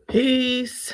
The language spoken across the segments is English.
Peace.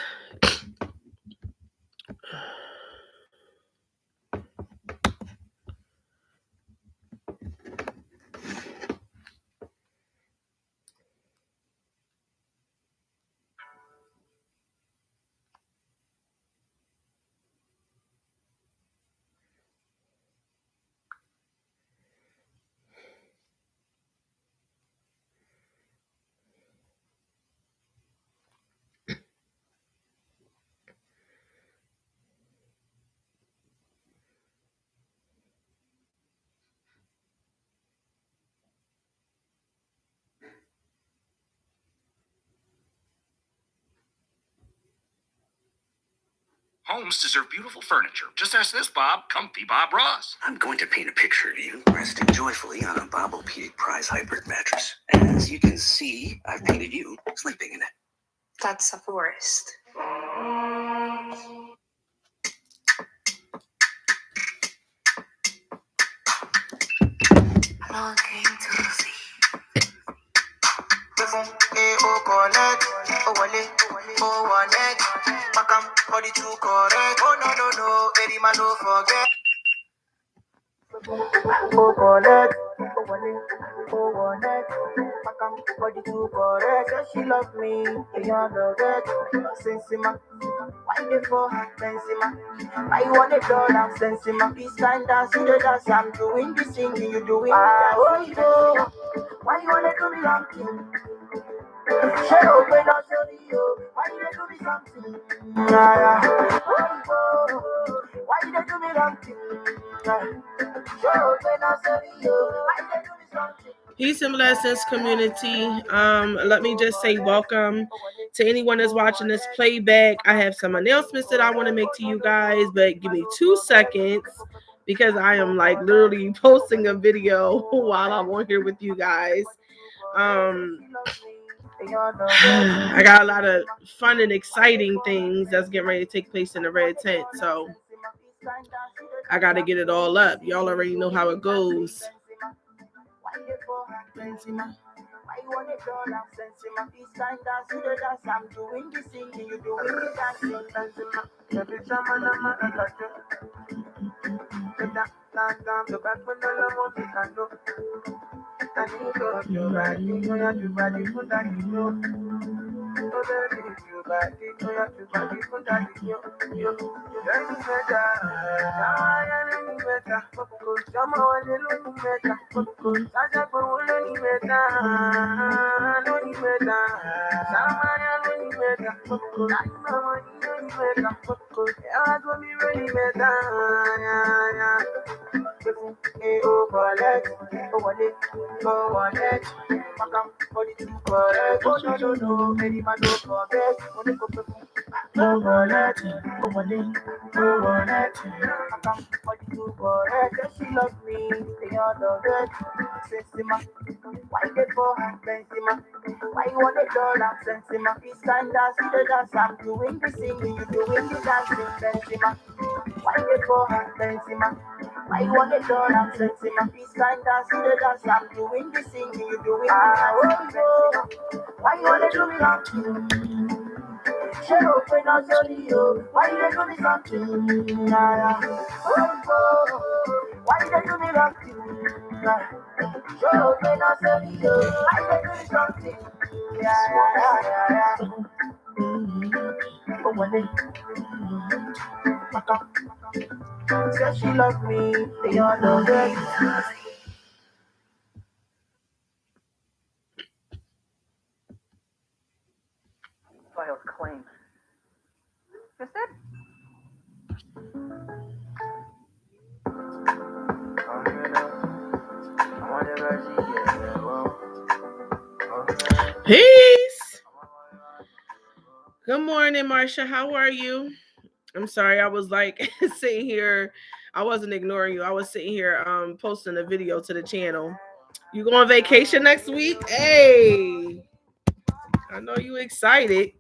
Homes deserve beautiful furniture. Just ask this Bob, Comfy Bob Ross. I'm going to paint a picture of you resting joyfully on a Bobopedic Prize Hybrid mattress. As you can see, I've painted you sleeping in it. That's a forest. Longing to see. She love me, you know that. Sensima, why they for her, Sensima? I want $1 Sensima. This kind of see the dance, I'm doing this thing, you doing it. Oh, why you wanna do me wrong thing? Shut up when I tell you, why you do me something? Oh, why you do me wrong thing? Shut up when I tell you, why you do me something? Peace and blessings, community. Let me just say welcome to anyone that's watching this playback. I have some announcements that I want to make to you guys, but give me 2 seconds because I am like literally posting a video while I'm on here with you guys. I got a lot of fun and exciting things that's getting ready to take place in the red tent, so I got to get it all up. Y'all already know how it goes. I want $1 Sensima. This kind of see the dance, I'm doing this thing, you doing the dancing, Sensima. Every time I'm at you. The back when all I want is I know. I need your body, you know your body, put that in you. Your body, you know your body, put that in you. You're any better, any better. Come on, any better. Saja for any better, any better. Samaya any better. Like my money any better. Yeah, to be really better. Yeah. Oh, collect, oh, wallet, oh, wallet. Makam, body to correct. Oh, no, any man don't forget. Oh, wallet, oh, wallet, oh, wallet. Makam, body to correct. Yes, she loves me, they all love it. Sensima, why they for her, Sensima? Why you want $1 Sensima? This kind of see the dance, I'm doing the singing, you doing the dancing, Sensima. Why they for her, Sensima? Why you want $1 Sensima? This kind of see the dance, I'm doing the singing, you doing the dancing, Sensima. Why you want to do me wrong? Shut up when I tell you, why you do me something? Oh, why you do me wrong? Shut up when I tell you, why you do me something? Yeah. Oh, one day. Said she love me, they all know that. Filed claim. Just it? Peace. Good morning, Marsha. How are you? I'm sorry, I was like sitting here. I wasn't ignoring you. I was sitting here posting a video to the channel. You go on vacation next week? Hey, I know you excited.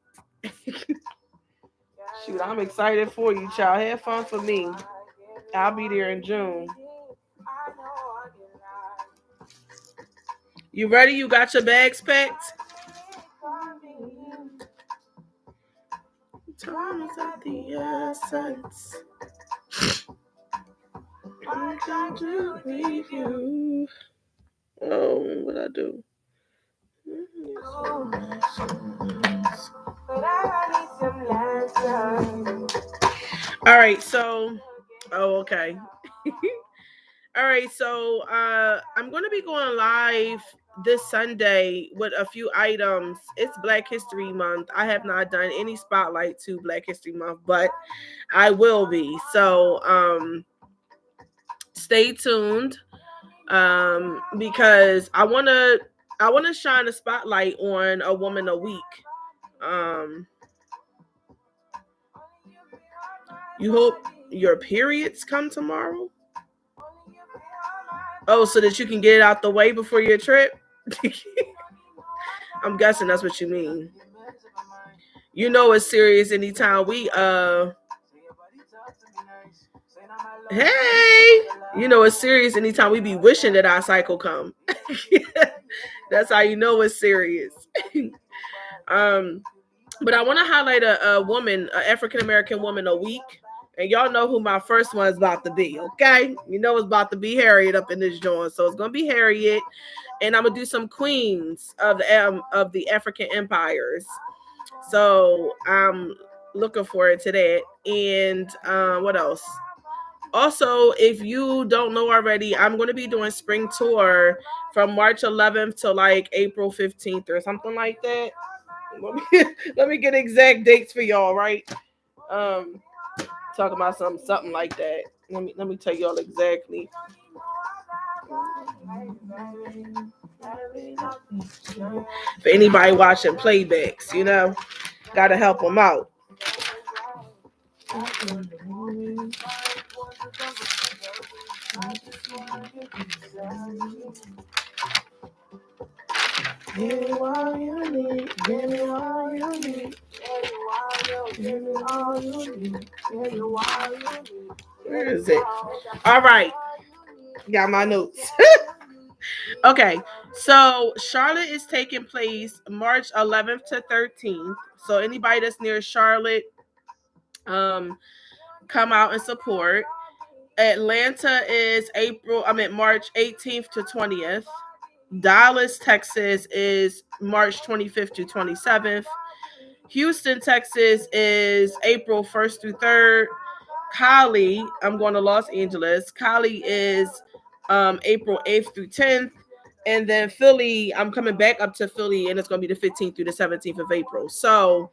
Shoot, I'm excited for you, child. Have fun for me. I'll be there in June. You ready? You got your bags packed? Time is of the essence. I'm trying to leave you. Oh, what I do? All right, so okay. All right, so I'm gonna be going live this Sunday with a few items. It's Black History Month. I have not done any spotlight to Black History Month, but I will be. So stay tuned. Because I wanna shine a spotlight on a woman a week. Um you hope your periods come tomorrow? Oh, so that you can get it out the way before your trip? I'm guessing that's what you mean. You know it's serious anytime we hey, you know it's serious anytime we be wishing that our cycle come. That's how you know it's serious. um but I want to highlight a woman, an African American woman a week. And y'all know who my first one is about to be, okay? You know it's about to be Harriet up in this joint. So it's gonna be Harriet. And I'm gonna do some queens of the African empires. So I'm looking forward to that. And what else? Also, if you don't know already, I'm going to be doing spring tour from March 11th to like April 15th or something like that. Let me get exact dates for y'all, right? Um, talk about something like that. Let me tell y'all exactly. For anybody watching playbacks, gotta help them out. Give me all you need. Give me all you need. Give me all you need. Give me all you need. Where is it? All right. Got my notes. Okay. So Charlotte is taking place March 11th to 13th. So anybody that's near Charlotte, come out and support. Atlanta is March 18th to 20th. Dallas, Texas is March 25th to 27th. Houston, Texas is April 1st through 3rd. Cali, I'm going to Los Angeles. Cali is April 8th through 10th. And then Philly, I'm coming back up to Philly, and it's going to be the 15th through the 17th of April. So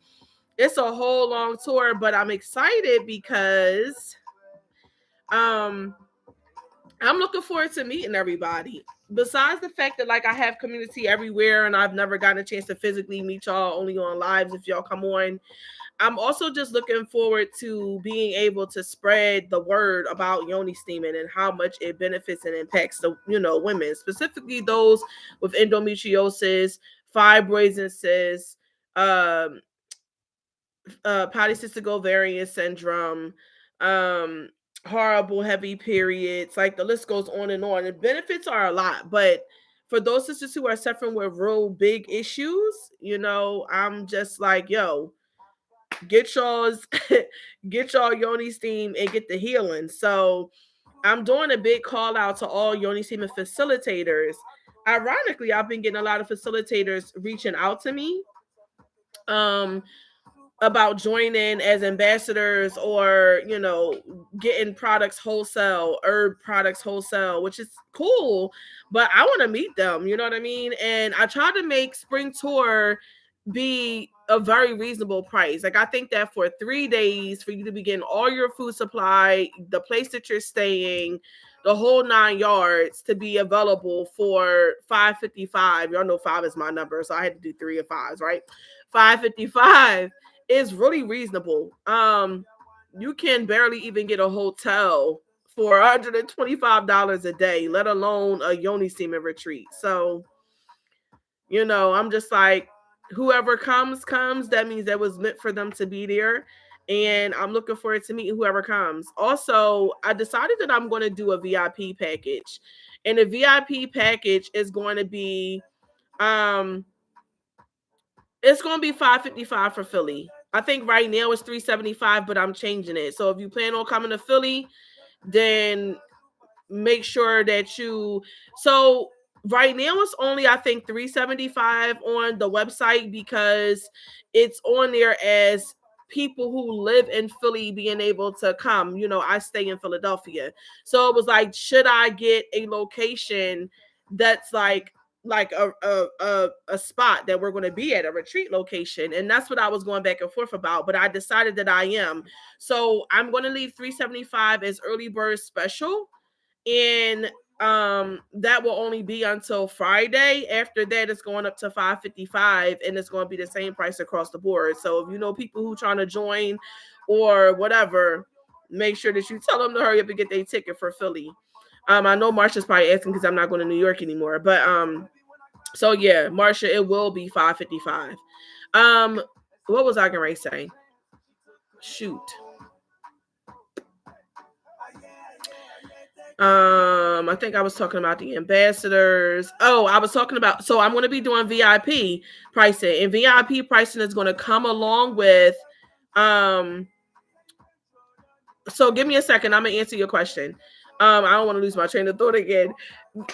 it's a whole long tour, but I'm excited because I'm looking forward to meeting everybody. Besides the fact that like I have community everywhere and I've never gotten a chance to physically meet y'all, only on lives if y'all come on. I'm also just looking forward to being able to spread the word about Yoni steaming and how much it benefits and impacts the women, specifically those with endometriosis, fibroids and cysts, polycystic ovarian syndrome, um, horrible heavy periods. Like the list goes on and on. The benefits are a lot, but for those sisters who are suffering with real big issues, I'm just like, yo, get y'all's get y'all Yoni steam and get the healing. So I'm doing a big call out to all Yoni steam and facilitators. Ironically, I've been getting a lot of facilitators reaching out to me about joining as ambassadors or getting products wholesale, herb products wholesale, which is cool, but I want to meet them, you know what I mean? And I try to make spring tour be a very reasonable price. Like I think that for 3 days for you to be getting all your food supply, the place that you're staying, the whole 9 yards, to be available for $555. Y'all know 5 is my number, so I had to do 3 of 5s, right? $555 is really reasonable. You can barely even get a hotel for $125 a day, let alone a Yoni semen retreat. So, I'm just like, whoever comes. That means that was meant for them to be there. And I'm looking forward to meeting whoever comes. Also, I decided that I'm going to do a VIP package. And the VIP package is going to be it's going to be $555 for Philly. I think right now it's $375, but I'm changing it. So if you plan on coming to Philly, then make sure that you. So right now it's only I think $375 on the website because it's on there as people who live in Philly being able to come. You know, I stay in Philadelphia, so it was like, should I get a location that's like a spot that we're going to be at, a retreat location? And that's what I was going back and forth about, but I decided that I am. So I'm going to leave $375 as early bird special, and that will only be until Friday. After that, it's going up to $555, and it's going to be the same price across the board. So if you know people who trying to join or whatever, make sure that you tell them to hurry up and get their ticket for Philly. I know Marsha's probably asking because I'm not going to New York anymore, but so yeah, Marsha, it will be $555. What was I going to say? Shoot. I think I was talking about the ambassadors. Oh, I was talking about, so I'm going to be doing VIP pricing, and VIP pricing is going to come along with, so give me a second. I'm going to answer your question. I don't want to lose my train of thought again.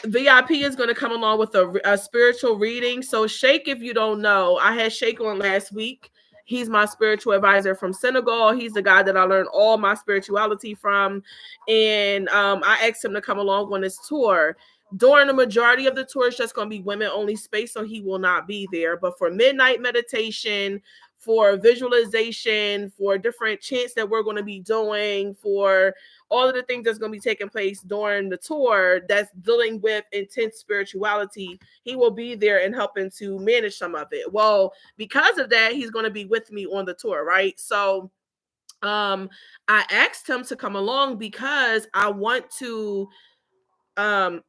VIP is going to come along with a spiritual reading. So Sheikh, if you don't know, I had Sheikh on last week. He's my spiritual advisor from Senegal. He's the guy that I learned all my spirituality from. And I asked him to come along on this tour. During the majority of the tour, it's just going to be women only space, so he will not be there. But for midnight meditation, for visualization, for different chants that we're going to be doing, for all of the things that's going to be taking place during the tour that's dealing with intense spirituality, he will be there and helping to manage some of it. Well, because of that, he's going to be with me on the tour, right? So I asked him to come along because I want to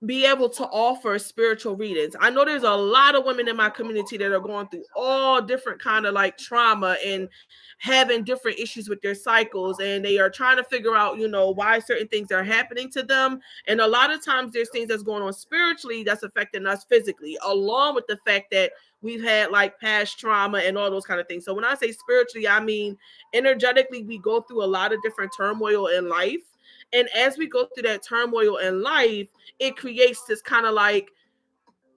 be able to offer spiritual readings. I know there's a lot of women in my community that are going through all different kind of like trauma and having different issues with their cycles, and they are trying to figure out, you know, why certain things are happening to them. And a lot of times there's things that's going on spiritually that's affecting us physically, along with the fact that we've had like past trauma and all those kind of things. So when I say spiritually, I mean energetically. We go through a lot of different turmoil in life, and as we go through that turmoil in life, it creates this kind of like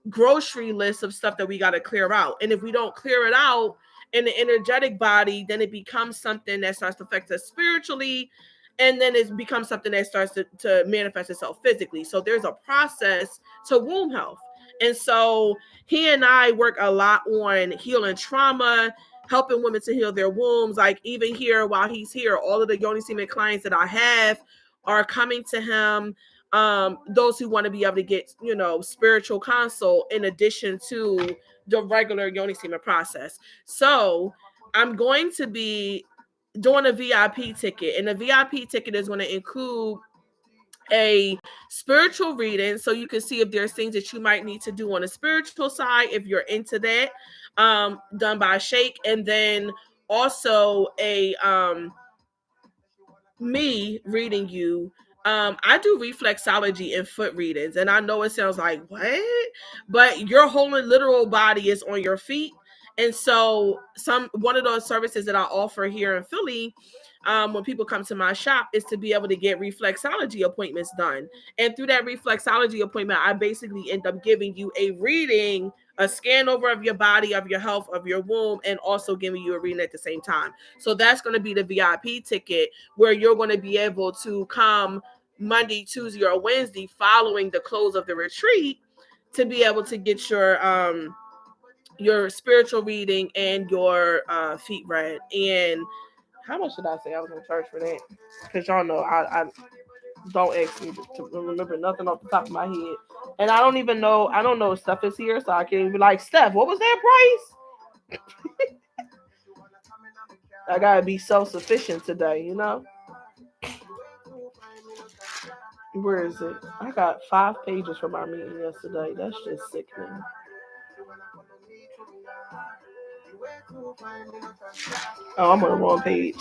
grocery list of stuff that we got to clear out. And if we don't clear it out in the energetic body, then it becomes something that starts to affect us spiritually. And then it becomes something that starts to manifest itself physically. So there's a process to womb health. And so he and I work a lot on healing trauma, helping women to heal their wombs. Like even here, while he's here, all of the Yoni Semen clients that I have are coming to him. Those who want to be able to get, you know, spiritual consult in addition to the regular Yoni Semen process. So I'm going to be doing a VIP ticket, and the VIP ticket is going to include a spiritual reading, so you can see if there's things that you might need to do on the spiritual side if you're into that, done by Sheikh, and then also a me reading you. I do reflexology and foot readings, and I know it sounds like what, but your whole literal body is on your feet. And so one of those services that I offer here in Philly, when people come to my shop, is to be able to get reflexology appointments done. And through that reflexology appointment, I basically end up giving you a reading, a scan over of your body, of your health, of your womb, and also giving you a reading at the same time. So that's going to be the VIP ticket, where you're going to be able to come Monday, Tuesday, or Wednesday following the close of the retreat to be able to get your spiritual reading and your feet read. And how much did I say I was going to charge for that? Because y'all know I don't ask me to remember nothing off the top of my head. And I don't know if Steph is here, so I can't even be like, Steph, what was that price? I gotta be self-sufficient today, you know? Where is it? I got 5 pages from our meeting yesterday. That's just sickening. Oh, I'm on the wrong page.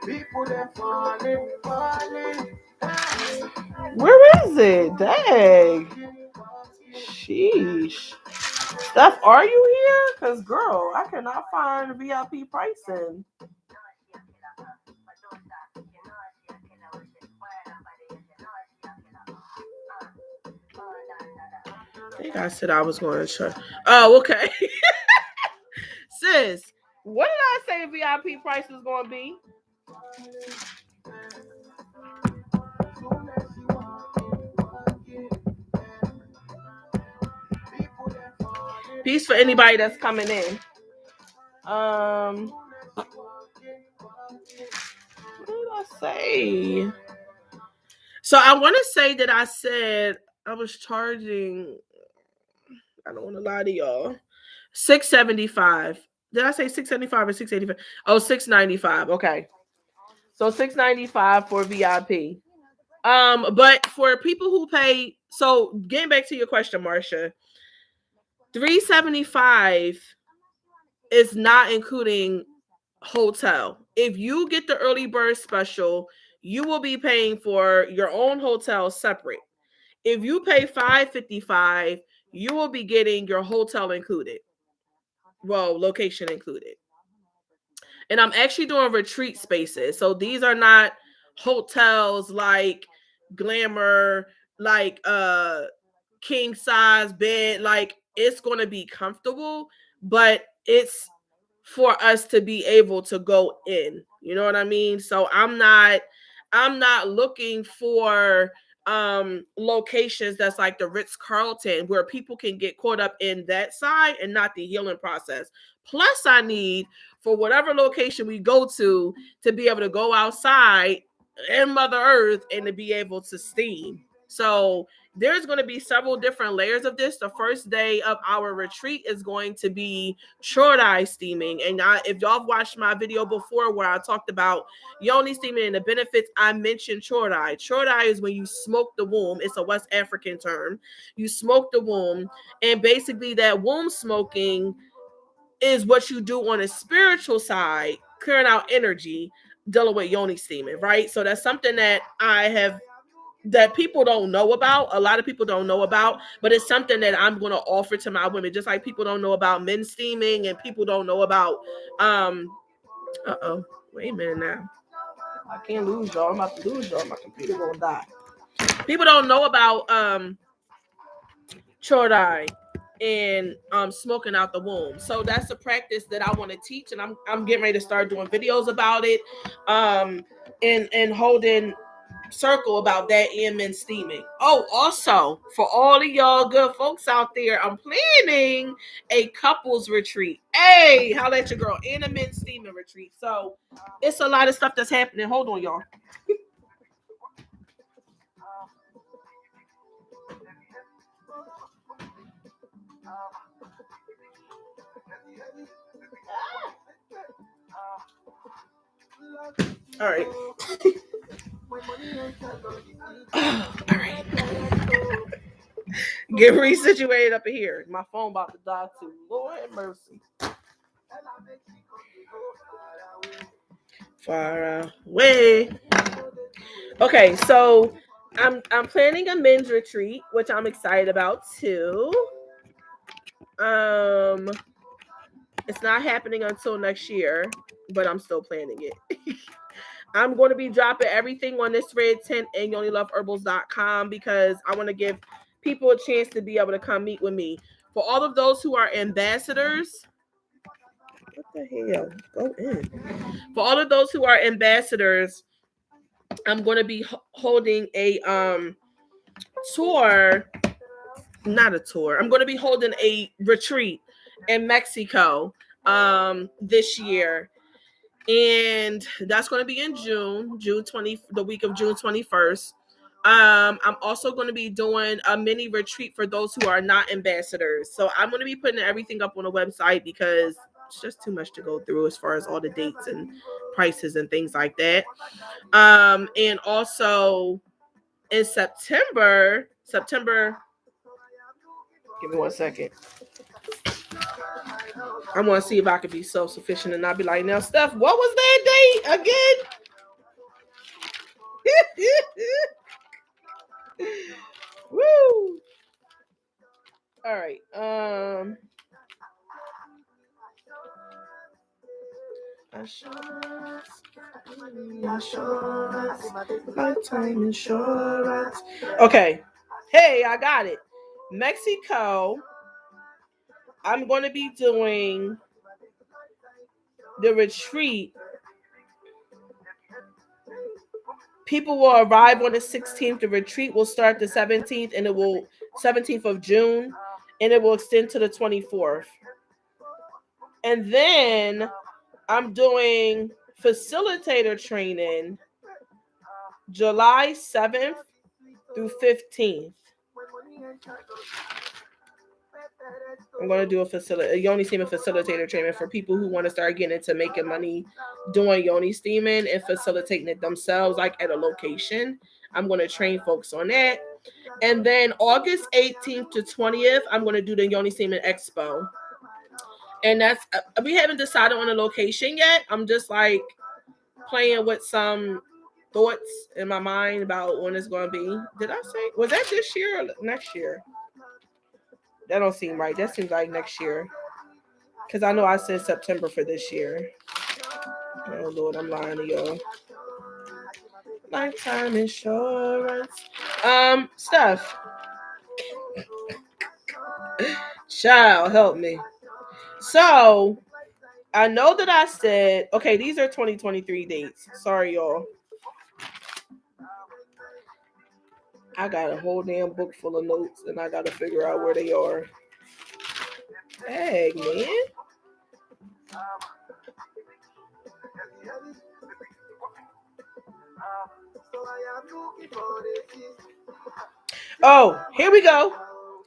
People them falling. Where is it? Dang. Sheesh. Steph, are you here? Because, girl, I cannot find VIP pricing. I think I said I was going to try. Oh, okay. Sis, what did I say VIP price was going to be? Peace for anybody that's coming in. What did I say? So I want to say that I said I was charging, I don't want to lie to y'all, $675. Did I say $675 or $685? Oh, $695. Okay. So $695 for VIP. But for people who pay, so getting back to your question, Marsha, $375 is not including hotel. If you get the early bird special, you will be paying for your own hotel separate. If you pay $555, you will be getting your hotel included. Well, location included. And I'm actually doing retreat spaces. So these are not hotels like Glamour, like king size bed. Like, it's going to be comfortable, but it's for us to be able to go in. You know what I mean? So I'm not looking for locations that's like the Ritz-Carlton where people can get caught up in that side and not the healing process. Plus, I need for whatever location we go to be able to go outside in Mother Earth and to be able to steam. So there's going to be several different layers of this. The first day of our retreat is going to be short eye steaming. And if y'all watched my video before where I talked about Yoni steaming and the benefits, I mentioned short eye. Short eye is when you smoke the womb. It's a West African term. You smoke the womb, and basically that womb smoking is what you do on a spiritual side, clearing out energy, dealing with Yoni steaming, right? So that's something that people don't know about. A lot of people don't know about, but it's something that I'm going to offer to my women, just like people don't know about men steaming and people don't know about wait a minute now. I can't lose y'all. I'm about to lose y'all. My computer gonna die. People don't know about Chodai and smoking out the womb. So that's a practice that I want to teach, and I'm getting ready to start doing videos about it, and holding circle about that and men steaming. Oh, also for all of y'all good folks out there, I'm planning a couples retreat. Hey, holla at your girl, and a men steaming retreat. So it's a lot of stuff that's happening. Hold on, y'all. All right. All right. Get resituated up in here. My phone about to die too. Lord have mercy. Far away. Okay, so I'm planning a men's retreat, which I'm excited about too. It's not happening until next year, but I'm still planning it. I'm going to be dropping everything on this red tent and YoniLoveHerbals.com because I want to give people a chance to be able to come meet with me. For all of those who are ambassadors, what the hell? Go in. For all of those who are ambassadors, I'm going to be holding a tour. Not a tour. I'm going to be holding a retreat in Mexico this year. And that's going to be in June 20, the week of June 21st. I'm also going to be doing a mini retreat for those who are not ambassadors. So I'm going to be putting everything up on the website because it's just too much to go through as far as all the dates and prices and things like that. And also in September, give me 1 second. I want to see if I could be self-sufficient and not be like, now, Steph, what was that date again? All right. Assurance, lifetime insurance. Okay. Hey, I got it. Mexico. I'm going to be doing the retreat. People will arrive on the 16th. The retreat will start the 17th, and it will 17th of June, and it will extend to the 24th. And then I'm doing facilitator training July 7th through 15th. I'm going to do a Yoni steaming facilitator training for people who want to start getting into making money doing Yoni steaming and facilitating it themselves, like at a location. I'm going to train folks on that. And then August 18th to 20th, I'm going to do the Yoni steaming expo. And that's, we haven't decided on a location yet. I'm just like playing with some thoughts in my mind about when it's going to be. Did I say, was that this year or next year? That don't seem right. That seems like next year. Because I know I said September for this year. Oh, Lord, I'm lying to y'all. Lifetime insurance. Stuff. Child, help me. So, I know that I said, okay, these are 2023 dates. Sorry, y'all. I got a whole damn book full of notes, and I got to figure out where they are. Dang, man. Oh, here we go.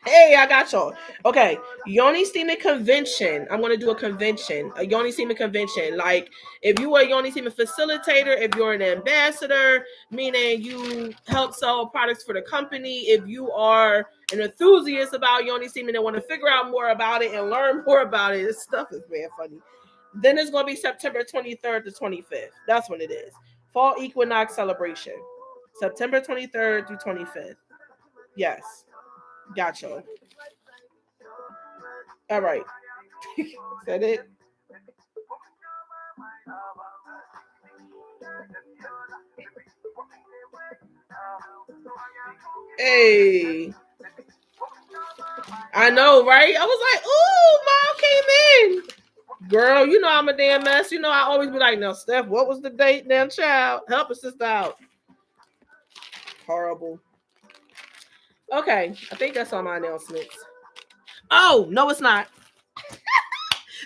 Hey, I got y'all. Okay, Yoni Steaming Convention. I'm gonna do a convention, a Yoni Steaming convention. Like, if you are a Yoni Steaming facilitator, if you're an ambassador, meaning you help sell products for the company, if you are an enthusiast about Yoni Steaming and want to figure out more about it and learn more about it, this stuff is man funny. Then it's gonna be September 23rd to 25th. That's when it is. Fall Equinox celebration, September 23rd through 25th. Yes. Gotcha. All right. Is that it? Hey. I know, right? I was like, ooh, mom came in. Girl, you know I'm a damn mess. You know I always be like, now, Steph, what was the date now, child? Help a sister out. Horrible. Okay, I think that's all my announcements. Oh, no, it's not.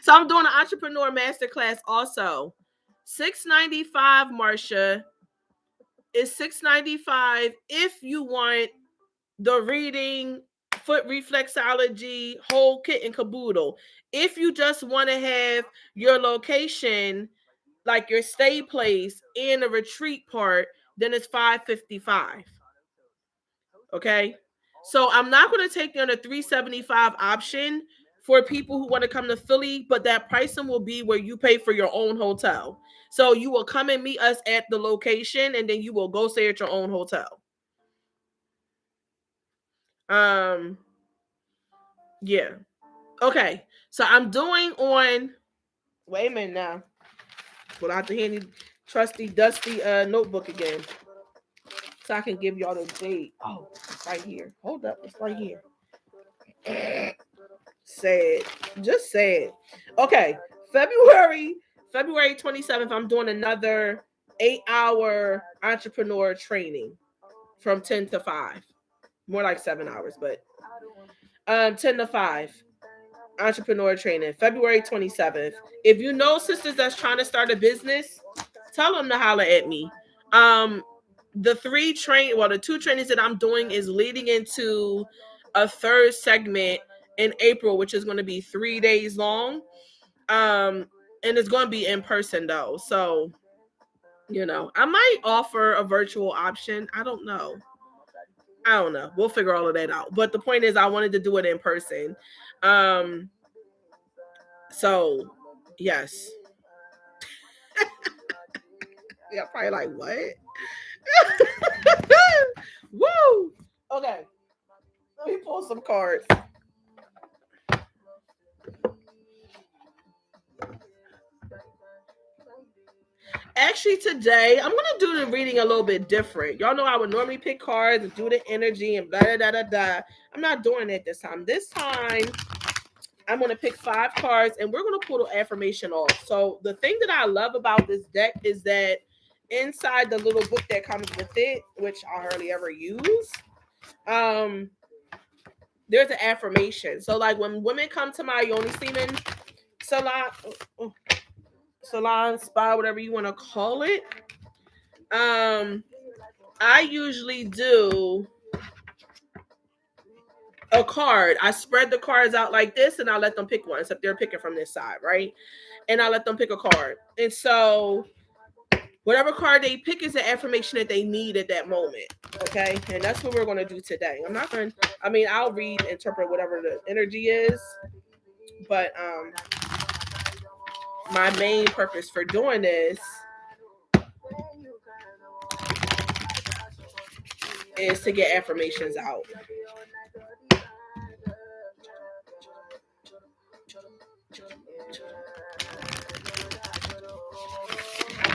So I'm doing an entrepreneur masterclass also. $695, Marsha. Is $695 if you want the reading, foot reflexology, whole kit and caboodle. If you just want to have your location, like your stay place and a retreat part, then it's $555. Okay. So I'm not going to take you on a $375 option for people who want to come to Philly, but that pricing will be where you pay for your own hotel. So you will come and meet us at the location, and then you will go stay at your own hotel. Yeah. Okay. So I'm doing on. Wait a minute now. Pull out the handy, trusty, dusty notebook again, so I can give y'all the date. Oh, it's right here. Hold up, it's right here. Sad. Just sad. Okay. February 27th, I'm doing another 8-hour entrepreneur training from 10 to 5. More like 7 hours, but 10 to 5. Entrepreneur training, February 27th. If you know sisters that's trying to start a business, tell them to holler at me. The two trainings that I'm doing is leading into a third segment in April, which is going to be 3 days long. And it's going to be in person though. So, I might offer a virtual option. I don't know. We'll figure all of that out. But the point is, I wanted to do it in person. So, yes. Yeah, probably like, what? Woo! Okay. Let me pull some cards. Actually, today I'm gonna do the reading a little bit different. Y'all know I would normally pick cards and do the energy and blah da da da da. I'm not doing it this time. This time I'm gonna pick 5 cards and we're gonna pull the affirmation off. So the thing that I love about this deck is that inside the little book that comes with it, which I hardly ever use, there's an affirmation. So like when women come to my Yoni Semen salon, spa, whatever you want to call it, I usually do a card. I spread the cards out like this and I let them pick one, except they're picking from this side, right? And I let them pick a card. And so whatever card they pick is the affirmation that they need at that moment. Okay. And that's what we're going to do today. I'll read, interpret whatever the energy is. But my main purpose for doing this is to get affirmations out.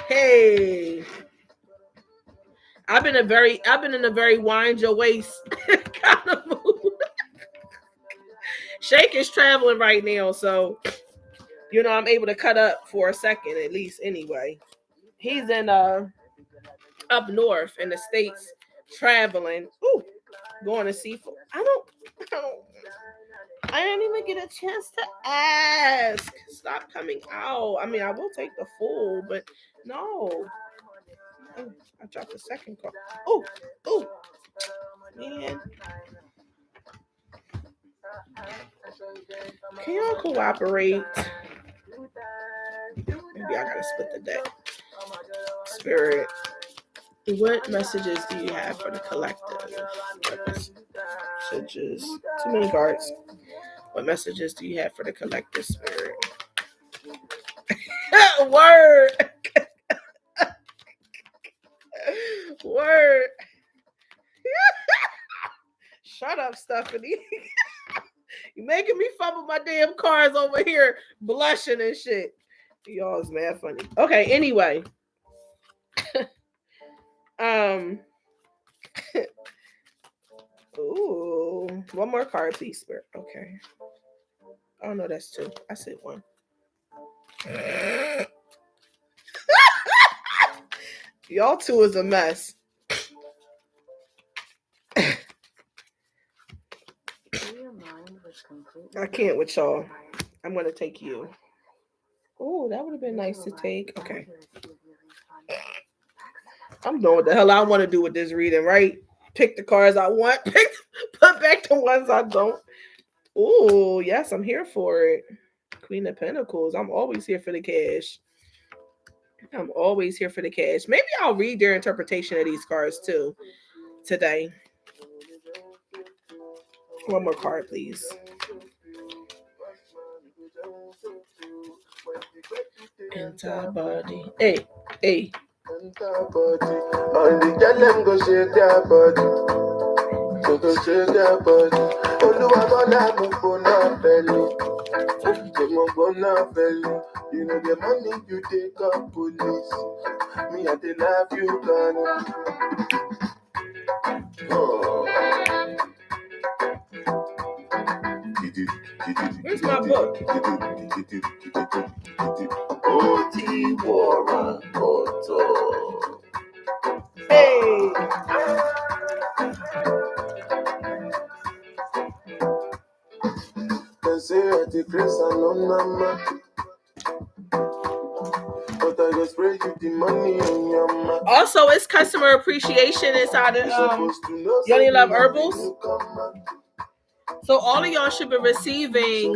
Hey, I've been in a very wind your waist kind of mood. Shake is traveling right now, so I'm able to cut up for a second at least. Anyway, he's in up north in the States traveling. Ooh, going to see. I didn't even get a chance to ask. Stop coming out. I mean, I will take the full, but no. Oh, I dropped the second card. Oh, man. Can y'all cooperate? Maybe I gotta split the deck. Spirit, what messages do you have for the collective? Messages. Too many cards. What messages do you have for the collective, Spirit? Word. Word. Shut up, Stephanie. You making me fumble my damn cards over here, blushing and shit. Y'all is mad funny. Okay, anyway. Ooh, one more card, please, Spirit. Okay. Oh no, that's 2. I said 1. Y'all 2 is a mess. I can't with y'all. I'm gonna take you. Oh, that would have been nice to take. Okay. I'm doing what the hell I want to do with this reading, right? Pick the cards I want. Put back the ones I don't. Oh, yes, I'm here for it. Queen of Pentacles. I'm always here for the cash. Maybe I'll read their interpretation of these cards too today. One more card, please. Enter body. Hey. Enter body. On the girl them go shake their body. So go shake their body. Oluwa gonna move for na belly. You know the money you take up police. Me I dey love you, Where's my book? Hey. They say I take grace and no number. But I just pray you the money in your mouth. Also, it's customer appreciation inside of Yoni Love Herbals. So all of y'all should be receiving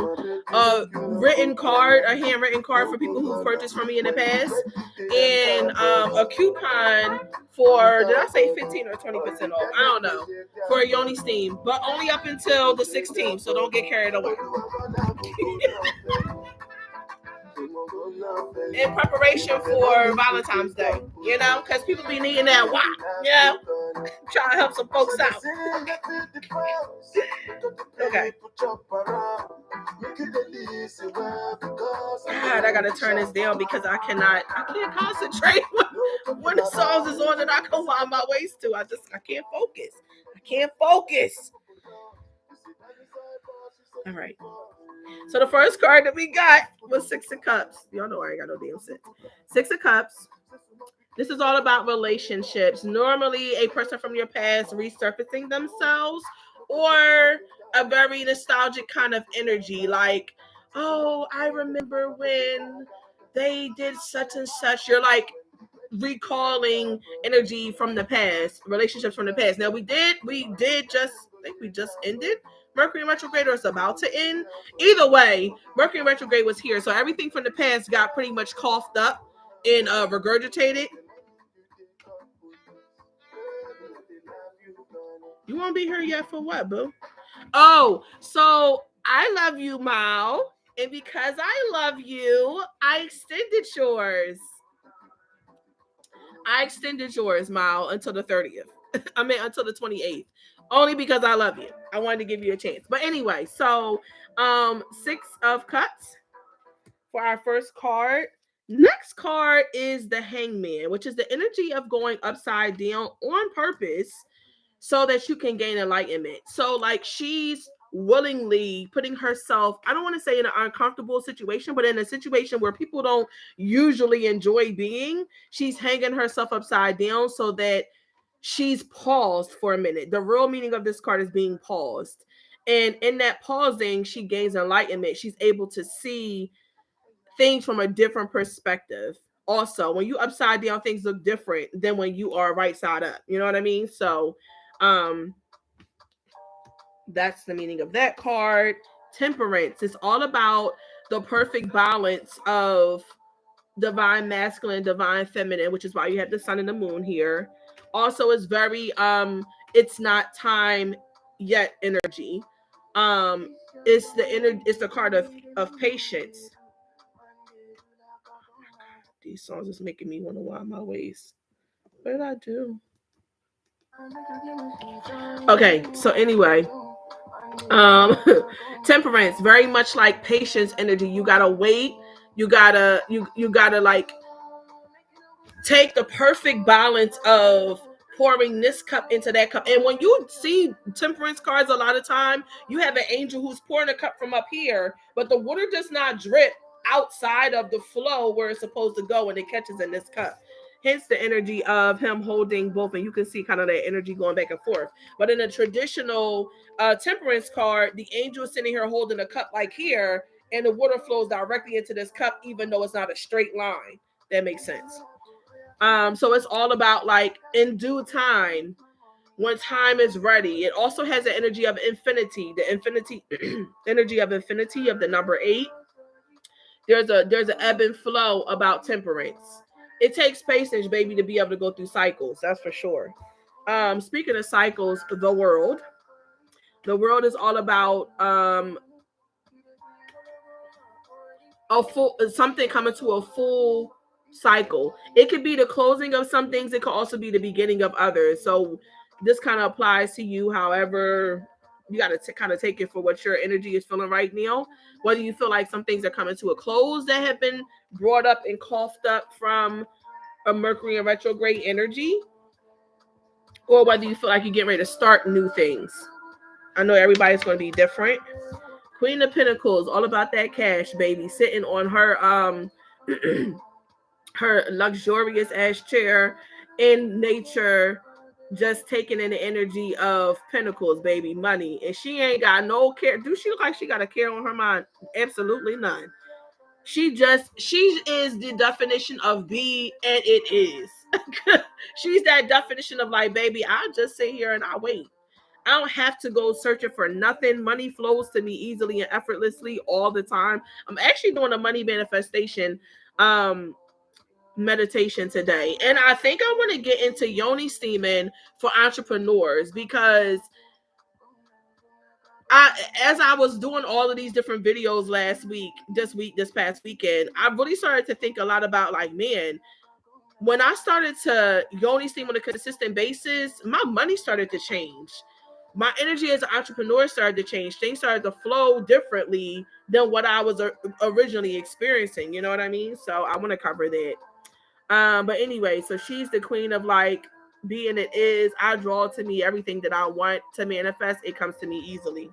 a handwritten card for people who've purchased from me in the past, and a coupon for, did I say 15 or 20% off? I don't know, for a Yoni Steam, but only up until the 16th, so don't get carried away. In preparation for Valentine's Day, because people be needing that wop, Trying to help some folks out. Okay. God, I gotta turn this down because I can't concentrate when the songs is on and I can wind my waist to. I can't focus. I can't focus. All right. So the first card that we got was Six of Cups. Y'all know I ain't got no damn sense. Six of Cups. This is all about relationships. Normally, a person from your past resurfacing themselves, or a very nostalgic kind of energy, like, oh, I remember when they did such and such. You're like recalling energy from the past, relationships from the past. Now we did just I think we just ended Mercury retrograde, or it's about to end. Either way, Mercury retrograde was here, so everything from the past got pretty much coughed up and regurgitated. You won't be here yet for what, boo? Oh, so I love you, Mao, and because I love you, I extended yours. Mao, until the 30th. I mean, until the 28th. Only because I love you. I wanted to give you a chance. But anyway, so Six of Cups for our first card. Next card is the Hangman, which is the energy of going upside down on purpose so that you can gain enlightenment. So like she's willingly putting herself, I don't want to say in an uncomfortable situation, but in a situation where people don't usually enjoy being, she's hanging herself upside down so that she's paused for a minute. The real meaning of this card is being paused. And in that pausing, she gains enlightenment. She's able to see things from a different perspective. Also, when you upside down, things look different than when you are right side up. You know what I mean? So that's the meaning of that card. Temperance is all about the perfect balance of divine masculine, divine feminine, which is why you have the sun and the moon here. Also, it's very it's not time yet energy. It's the card of patience. These songs is making me want to wind my waist. What did I do? Okay, so anyway, temperance, very much like patience energy. You gotta wait. You gotta like take the perfect balance of pouring this cup into that cup. And when you see temperance cards, a lot of time you have an angel who's pouring a cup from up here, but the water does not drip outside of the flow where it's supposed to go, and it catches in this cup. Hence the energy of him holding both, and you can see kind of that energy going back and forth. But in a traditional temperance card, the angel is sitting here holding a cup like here, and the water flows directly into this cup, even though it's not a straight line. That makes sense. So it's all about like in due time, when time is ready. It also has the energy of infinity, the infinity energy of infinity of the number 8. There's an ebb and flow about temperance. It takes patience, baby, to be able to go through cycles. That's for sure. Speaking of cycles, the world is all about a full something coming to a full cycle. It could be the closing of some things. It could also be the beginning of others. So this kind of applies to you. However, you got to kind of take it for what your energy is feeling right now. Whether you feel like some things are coming to a close that have been brought up and coughed up from a Mercury and retrograde energy, or whether you feel like you're getting ready to start new things. I know everybody's going to be different. Queen of Pentacles, all about that cash, baby, sitting on her her luxurious ass chair in nature, just taking in the energy of Pentacles, baby, money. And she ain't got no care. Do she look like she got a care on her mind? Absolutely none. She is the definition of be, and it is. She's that definition of like, baby, I just sit here and I wait. I don't have to go searching for nothing. Money flows to me easily and effortlessly all the time. I'm actually doing a money manifestation meditation today. And I think I want to get into Yoni steaming for entrepreneurs, because as I was doing all of these different videos this past weekend, I really started to think a lot about like, man, when I started to Yoni steam on a consistent basis, my money started to change. My energy as an entrepreneur started to change. Things started to flow differently than what I was originally experiencing. You know what I mean? So I want to cover that. But anyway, so she's the queen of like being it is. I draw to me everything that I want to manifest. It comes to me easily.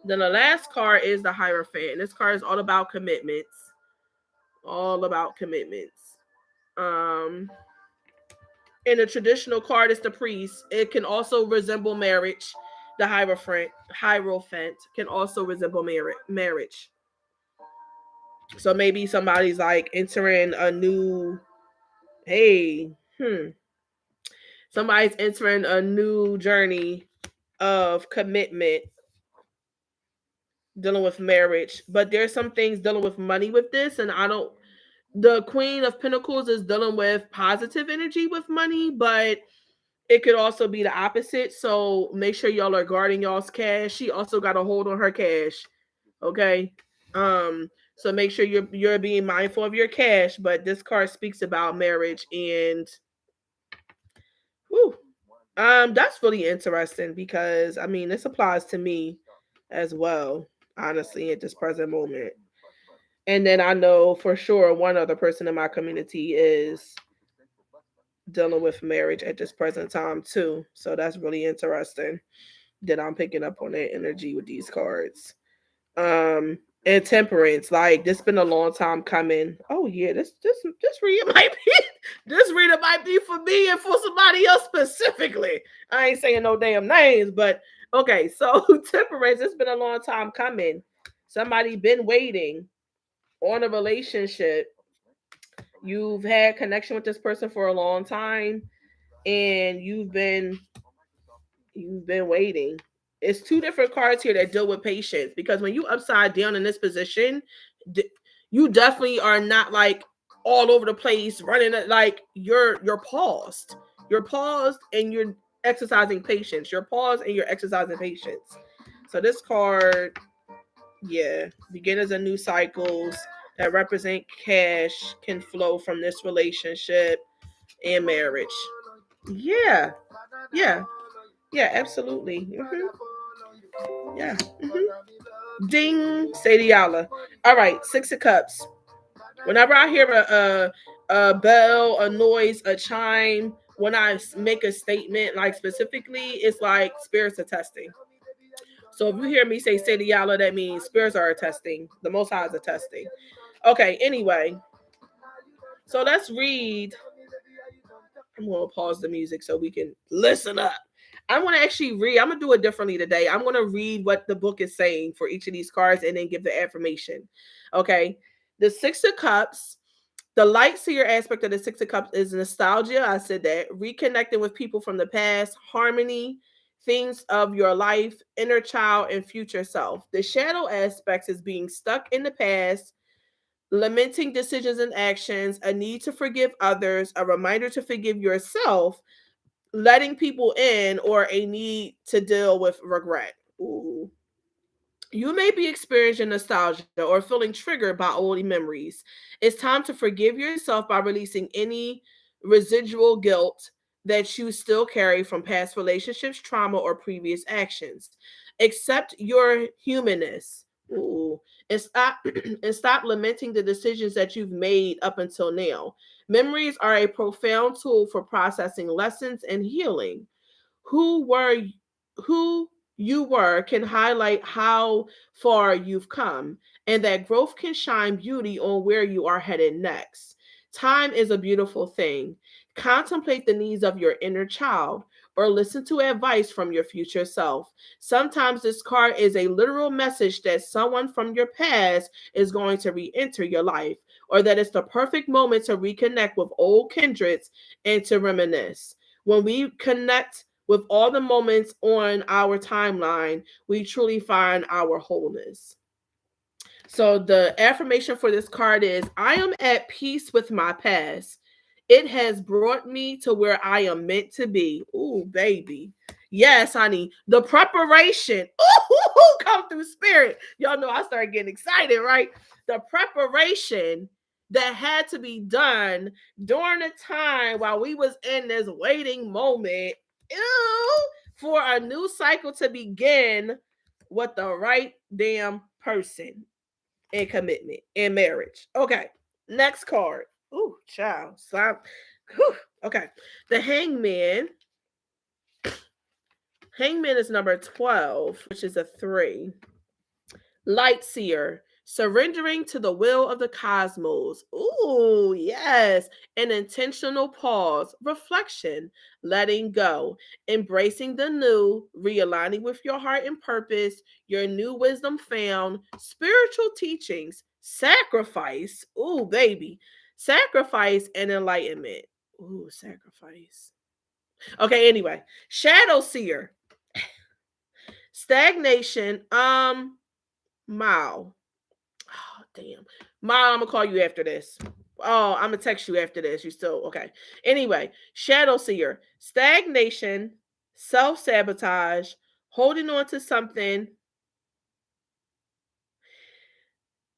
Then the last card is the Hierophant. This card is all about commitments. All about commitments. Um, in a traditional card, it's the priest. It can also resemble marriage. The Hierophant can also resemble marriage. So maybe somebody's like entering a new, hey, somebody's entering a new journey of commitment dealing with marriage. But there's some things dealing with money with this, and I don't. The Queen of Pentacles is dealing with positive energy with money, but it could also be the opposite. So make sure y'all are guarding y'all's cash. She also got a hold on her cash. Okay. So make sure you're being mindful of your cash. But this card speaks about marriage and whew, that's really interesting because I mean this applies to me as well, honestly, at this present moment. And then I know for sure one other person in my community is dealing with marriage at this present time too. So that's really interesting that I'm picking up on that energy with these cards. And temperance, like this been a long time coming. Oh yeah, this reading might be this reading might be for me and for somebody else specifically. I ain't saying no damn names, but okay, so temperance, it's been a long time coming. Somebody been waiting on a relationship. You've had connection with this person for a long time and you've been waiting. It's two different cards here that deal with patience because when you upside down in this position, you definitely are not like all over the place running like you're paused. You're paused and you're exercising patience. You're paused and you're exercising patience. So this card, yeah, beginners and new cycles that represent cash can flow from this relationship and marriage. Yeah, yeah, yeah, absolutely. Yeah. Ding, Sadie. All right, Six of Cups. Whenever I hear a bell, a noise, a chime, when I make a statement, like specifically, it's like spirits are testing. So if you hear me say Sadie, that means spirits are testing. The Most High is testing. Okay, anyway. So let's read. I'm going to pause the music so we can listen up. I'm going to actually read. I'm going to do it differently today. I'm going to read what the book is saying for each of these cards and then give the affirmation. Okay. The Six of Cups, the light seer aspect of the Six of Cups is nostalgia. I said that. Reconnecting with people from the past, harmony, things of your life, inner child, and future self. The shadow aspects is being stuck in the past, lamenting decisions and actions, a need to forgive others, a reminder to forgive yourself, letting people in, or a need to deal with regret. Ooh. You may be experiencing nostalgia or feeling triggered by old memories. It's time to forgive yourself by releasing any residual guilt that you still carry from past relationships, trauma, or previous actions. Accept your humanness. Ooh. And stop and stop lamenting the decisions that you've made up until now. Memories are a profound tool for processing lessons and healing. Who were who you were can highlight how far you've come, and that growth can shine beauty on where you are headed next. Time is a beautiful thing. Contemplate the needs of your inner child or listen to advice from your future self. Sometimes this card is a literal message that someone from your past is going to re enter your life, or that it's the perfect moment to reconnect with old kindreds and to reminisce. When we connect with all the moments on our timeline, we truly find our wholeness. So the affirmation for this card is I am at peace with my past. It has brought me to where I am meant to be. Ooh, baby. Yes, honey. The preparation. Ooh, come through spirit. Y'all know I started getting excited, right? The preparation that had to be done during the time while we was in this waiting moment, for a new cycle to begin with the right damn person in commitment in marriage. Okay, next card. Ooh, child. Okay, the Hangman. Hangman is number 12, which is a 3. Light seer, surrendering to the will of the cosmos. Ooh, yes. An intentional pause, reflection, letting go, embracing the new, realigning with your heart and purpose, your new wisdom found, spiritual teachings, sacrifice. Ooh, baby. Sacrifice and enlightenment. Ooh, sacrifice. Okay, anyway. Shadow seer, stagnation, Mao. Oh, damn. Mom, I'm gonna call you after this. Oh, I'm gonna text you after this. You still okay. Anyway, Shadow Seer, stagnation, self-sabotage, holding on to something,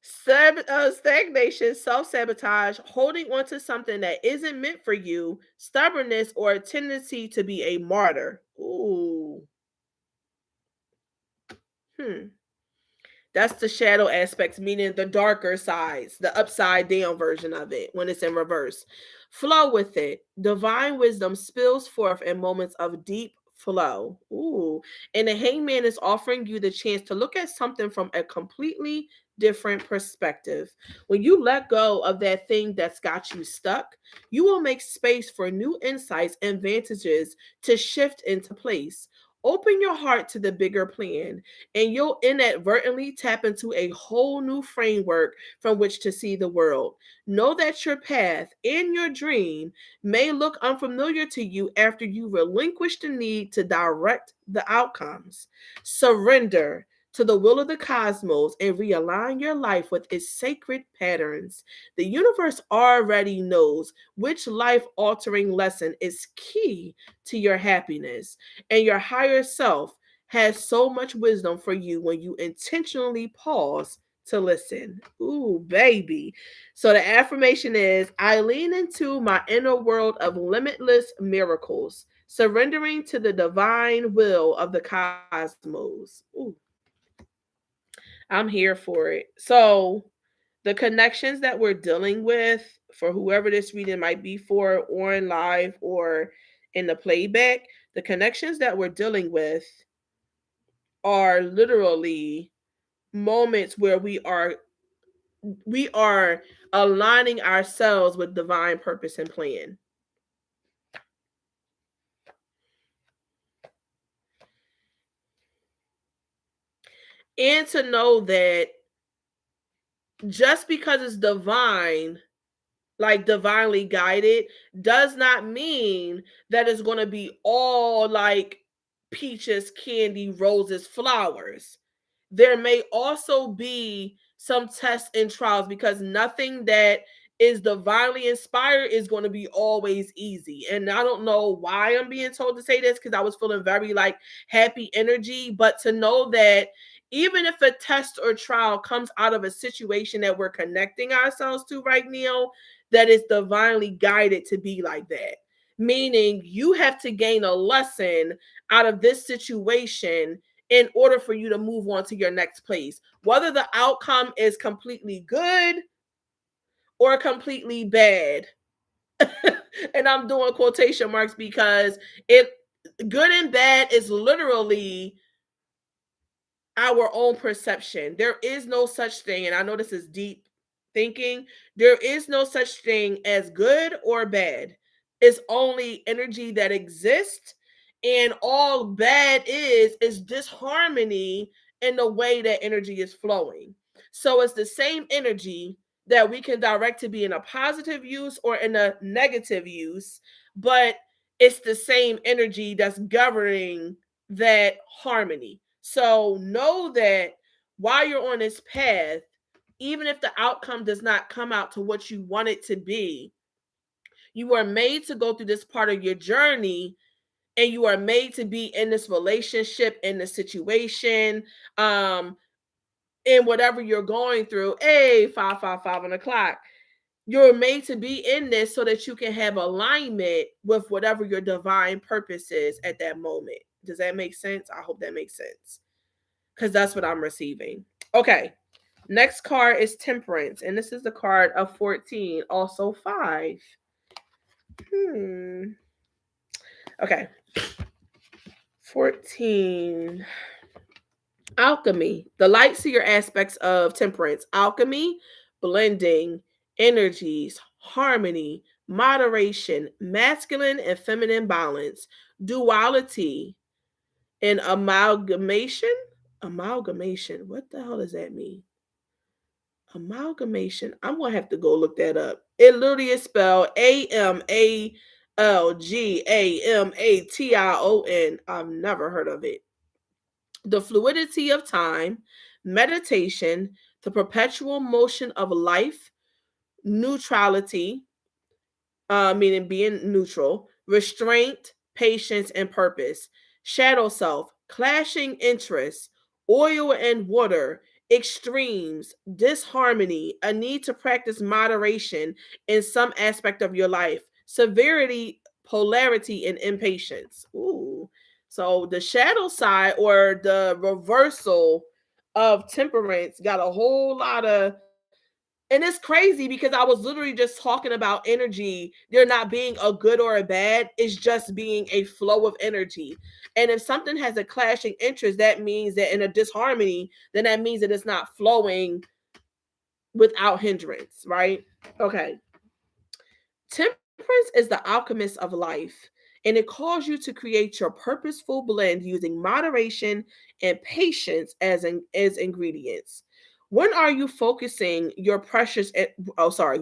stagnation, self-sabotage, holding on to something that isn't meant for you, stubbornness, or a tendency to be a martyr. Ooh. Hmm. That's the shadow aspects, meaning the darker sides, the upside down version of it when it's in reverse. Flow with it. Divine wisdom spills forth in moments of deep flow. Ooh. And the hangman is offering you the chance to look at something from a completely different perspective. When you let go of that thing that's got you stuck, you will make space for new insights and vantages to shift into place. Open your heart to the bigger plan, and you'll inadvertently tap into a whole new framework from which to see the world. Know that your path and your dream may look unfamiliar to you after you relinquish the need to direct the outcomes. Surrender to the will of the cosmos and realign your life with its sacred patterns. The universe already knows which life altering lesson is key to your happiness, and your higher self has so much wisdom for you when you intentionally pause to listen. Ooh, baby. So the affirmation is I lean into my inner world of limitless miracles, surrendering to the divine will of the cosmos. Ooh, I'm here for it. So the connections that we're dealing with, for whoever this reading might be for, or in live or in the playback, the connections that we're dealing with are literally moments where we are aligning ourselves with divine purpose and plan. And to know that just because it's divine, like divinely guided, does not mean that it's going to be all like peaches, candy, roses, flowers. There may also be some tests and trials, because nothing that is divinely inspired is going to be always easy. And I don't know why I'm being told to say this, because I was feeling very like happy energy, but to know that even if a test or trial comes out of a situation that we're connecting ourselves to right now, that is divinely guided to be like that. Meaning you have to gain a lesson out of this situation in order for you to move on to your next place. Whether the outcome is completely good or completely bad. And I'm doing quotation marks because it good and bad is literally our own perception. There is no such thing, and I know this is deep thinking, there is no such thing as good or bad. It's only energy that exists, and all bad is disharmony in the way that energy is flowing. So it's the same energy that we can direct to be in a positive use or in a negative use, but it's the same energy that's governing that harmony. So know that while you're on this path, even if the outcome does not come out to what you want it to be, you are made to go through this part of your journey, and you are made to be in this relationship, in the situation, in whatever you're going through. Hey, 555 on the clock. You're made to be in this so that you can have alignment with whatever your divine purpose is at that moment. Does that make sense? I hope that makes sense. Because that's what I'm receiving. Okay. Next card is Temperance. And this is the card of 14, also 5. Okay. 14. Alchemy. The light seer aspects of temperance. Alchemy, blending, energies, harmony, moderation, masculine and feminine balance, duality, and amalgamation. Amalgamation. What the hell does that mean? Amalgamation. I'm gonna have to go look that up. It literally is spelled AMALGAMATION. I've never heard of it. The fluidity of time, meditation, the perpetual motion of life, neutrality, meaning being neutral, restraint, patience, and purpose, shadow self, clashing interests, oil and water, extremes, disharmony, a need to practice moderation in some aspect of your life, severity, polarity, and impatience. Ooh. So the shadow side or the reversal of temperance got a whole lot of, and it's crazy because I was literally just talking about energy. There not being a good or a bad. It's just being a flow of energy. And if something has a clashing interest, that means that in a disharmony, then that means that it's not flowing without hindrance, right? Okay. Temperance is the alchemist of life, and it calls you to create your purposeful blend using moderation and patience as ingredients. When are you focusing your precious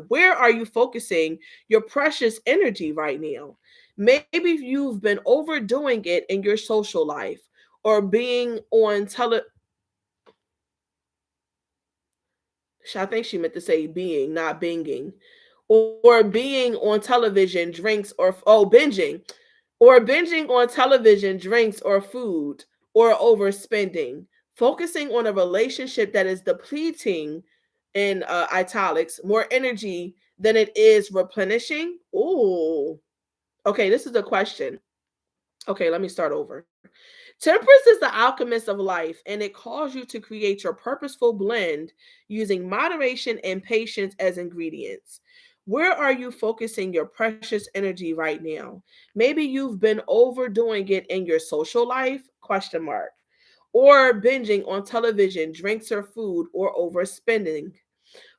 where are you focusing your precious energy right now? Maybe you've been overdoing it in your social life or being on I think she meant to say being, not binging, or being on television, drinks, binging, or binging on television, drinks, or food, or overspending, focusing on a relationship that is depleting, in italics, more energy than it is replenishing. Ooh. Okay, this is a question. Okay, let me start over. Temperance is the alchemist of life, and it calls you to create your purposeful blend using moderation and patience as ingredients. Where are you focusing your precious energy right now? Maybe you've been overdoing it in your social life? Question mark. Or binging on television, drinks or food, or overspending.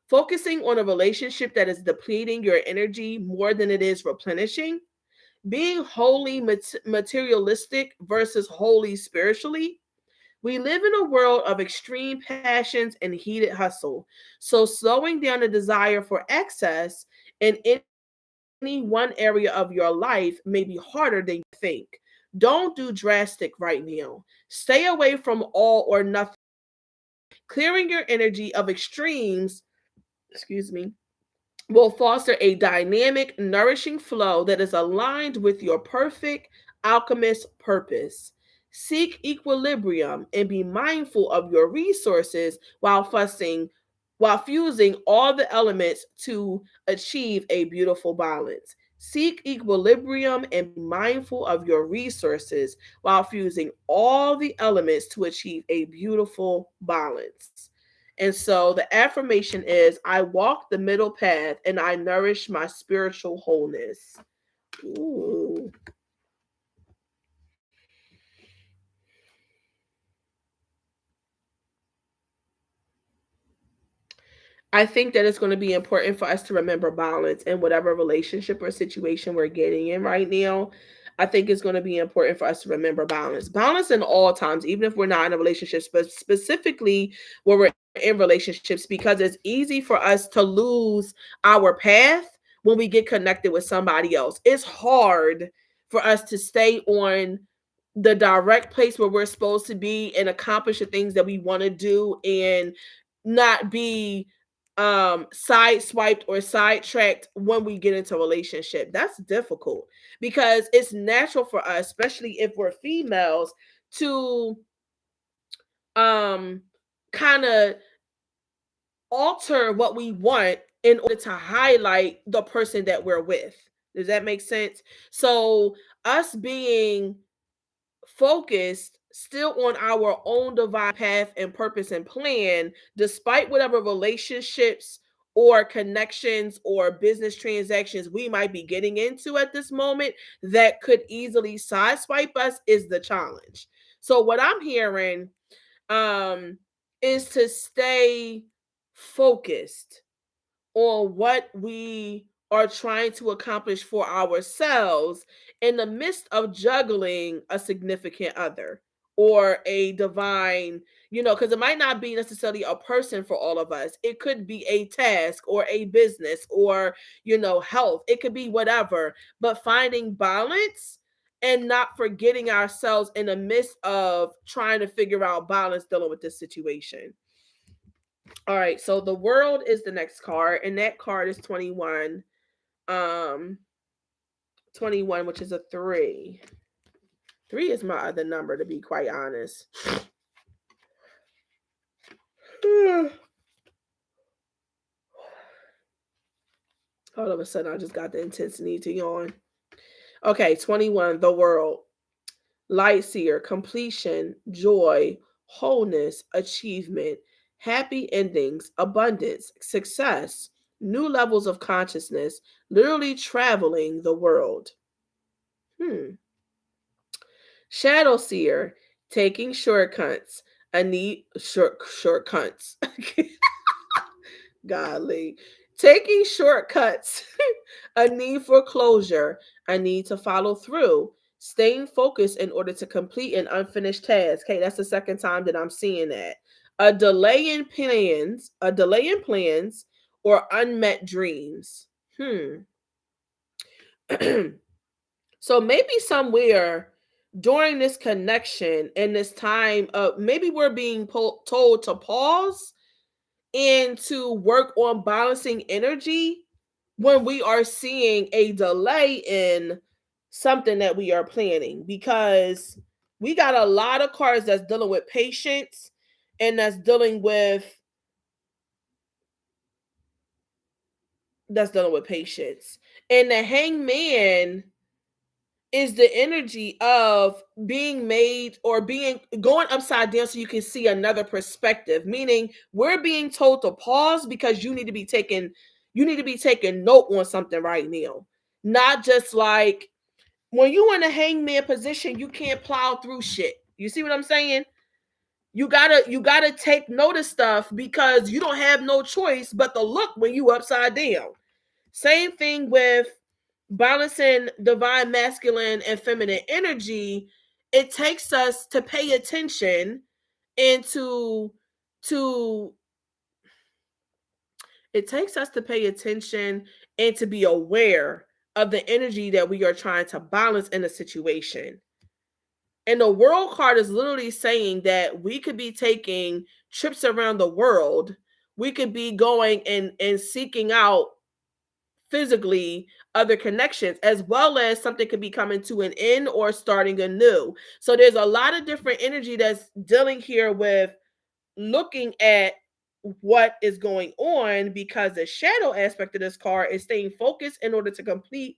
Focusing on a relationship that is depleting your energy more than it is replenishing, being wholly materialistic versus wholly spiritually. We live in a world of extreme passions and heated hustle. So, slowing down the desire for excess in any one area of your life may be harder than you think. Don't do drastic right now. Stay away from all or nothing. Clearing your energy of extremes, excuse me, will foster a dynamic, nourishing flow that is aligned with your perfect alchemist purpose. Seek equilibrium and be mindful of your resources while fusing all the elements to achieve a beautiful balance. Seek equilibrium and be mindful of your resources while fusing all the elements to achieve a beautiful balance. And so the affirmation is I walk the middle path and I nourish my spiritual wholeness. Ooh. I think that it's going to be important for us to remember balance in whatever relationship or situation we're getting in right now. I think it's going to be important for us to remember balance. Balance in all times, even if we're not in a relationship, but specifically when we're in relationships, because it's easy for us to lose our path when we get connected with somebody else. It's hard for us to stay on the direct place where we're supposed to be and accomplish the things that we want to do and not be sideswiped or sidetracked when we get into a relationship. That's difficult because it's natural for us, especially if we're females, to um kind of alter what we want in order to highlight the person that we're with. Does that make sense? So, us being focused still on our own divine path and purpose and plan, despite whatever relationships or connections or business transactions we might be getting into at this moment that could easily sideswipe us, is the challenge. So what I'm hearing um is to stay focused on what we are trying to accomplish for ourselves in the midst of juggling a significant other or a divine, because it might not be necessarily a person for all of us. It could be a task or a business or, health. It could be whatever, but finding balance and not forgetting ourselves in the midst of trying to figure out balance dealing with this situation. All right, so the world is the next card, and that card is 21. 21, which is a 3. 3 is my other number, to be quite honest. All of a sudden, I just got the intense need to yawn. Okay, 21, the world. Light seer, completion, joy, wholeness, achievement, happy endings, abundance, success, new levels of consciousness, literally traveling the world. Shadow seer, taking shortcuts, a need shortcuts. Golly. Taking shortcuts, a need for closure, a need to follow through, staying focused in order to complete an unfinished task. Okay, that's the second time that I'm seeing that. A delay in plans, or unmet dreams. So maybe somewhere during this connection and this time, maybe we're being told to pause and to work on balancing energy when we are seeing a delay in something that we are planning, because we got a lot of cards that's dealing with patience and that's dealing with patience. And the hangman is the energy of being made or being going upside down so you can see another perspective, meaning we're being told to pause because you need to be taking note on something right now, not just like when you in a hangman position you can't plow through shit. You see what I'm saying? You gotta take note of stuff because you don't have no choice but to look when you upside down. Same thing with balancing divine masculine and feminine energy. It takes us to pay attention and to it takes us to pay attention and to be aware of the energy that we are trying to balance in a situation. And the world card is literally saying that we could be taking trips around the world. We could be going and seeking out physically other connections, as well as something could be coming to an end or starting anew. So there's a lot of different energy that's dealing here with looking at what is going on, because the shadow aspect of this card is staying focused in order to complete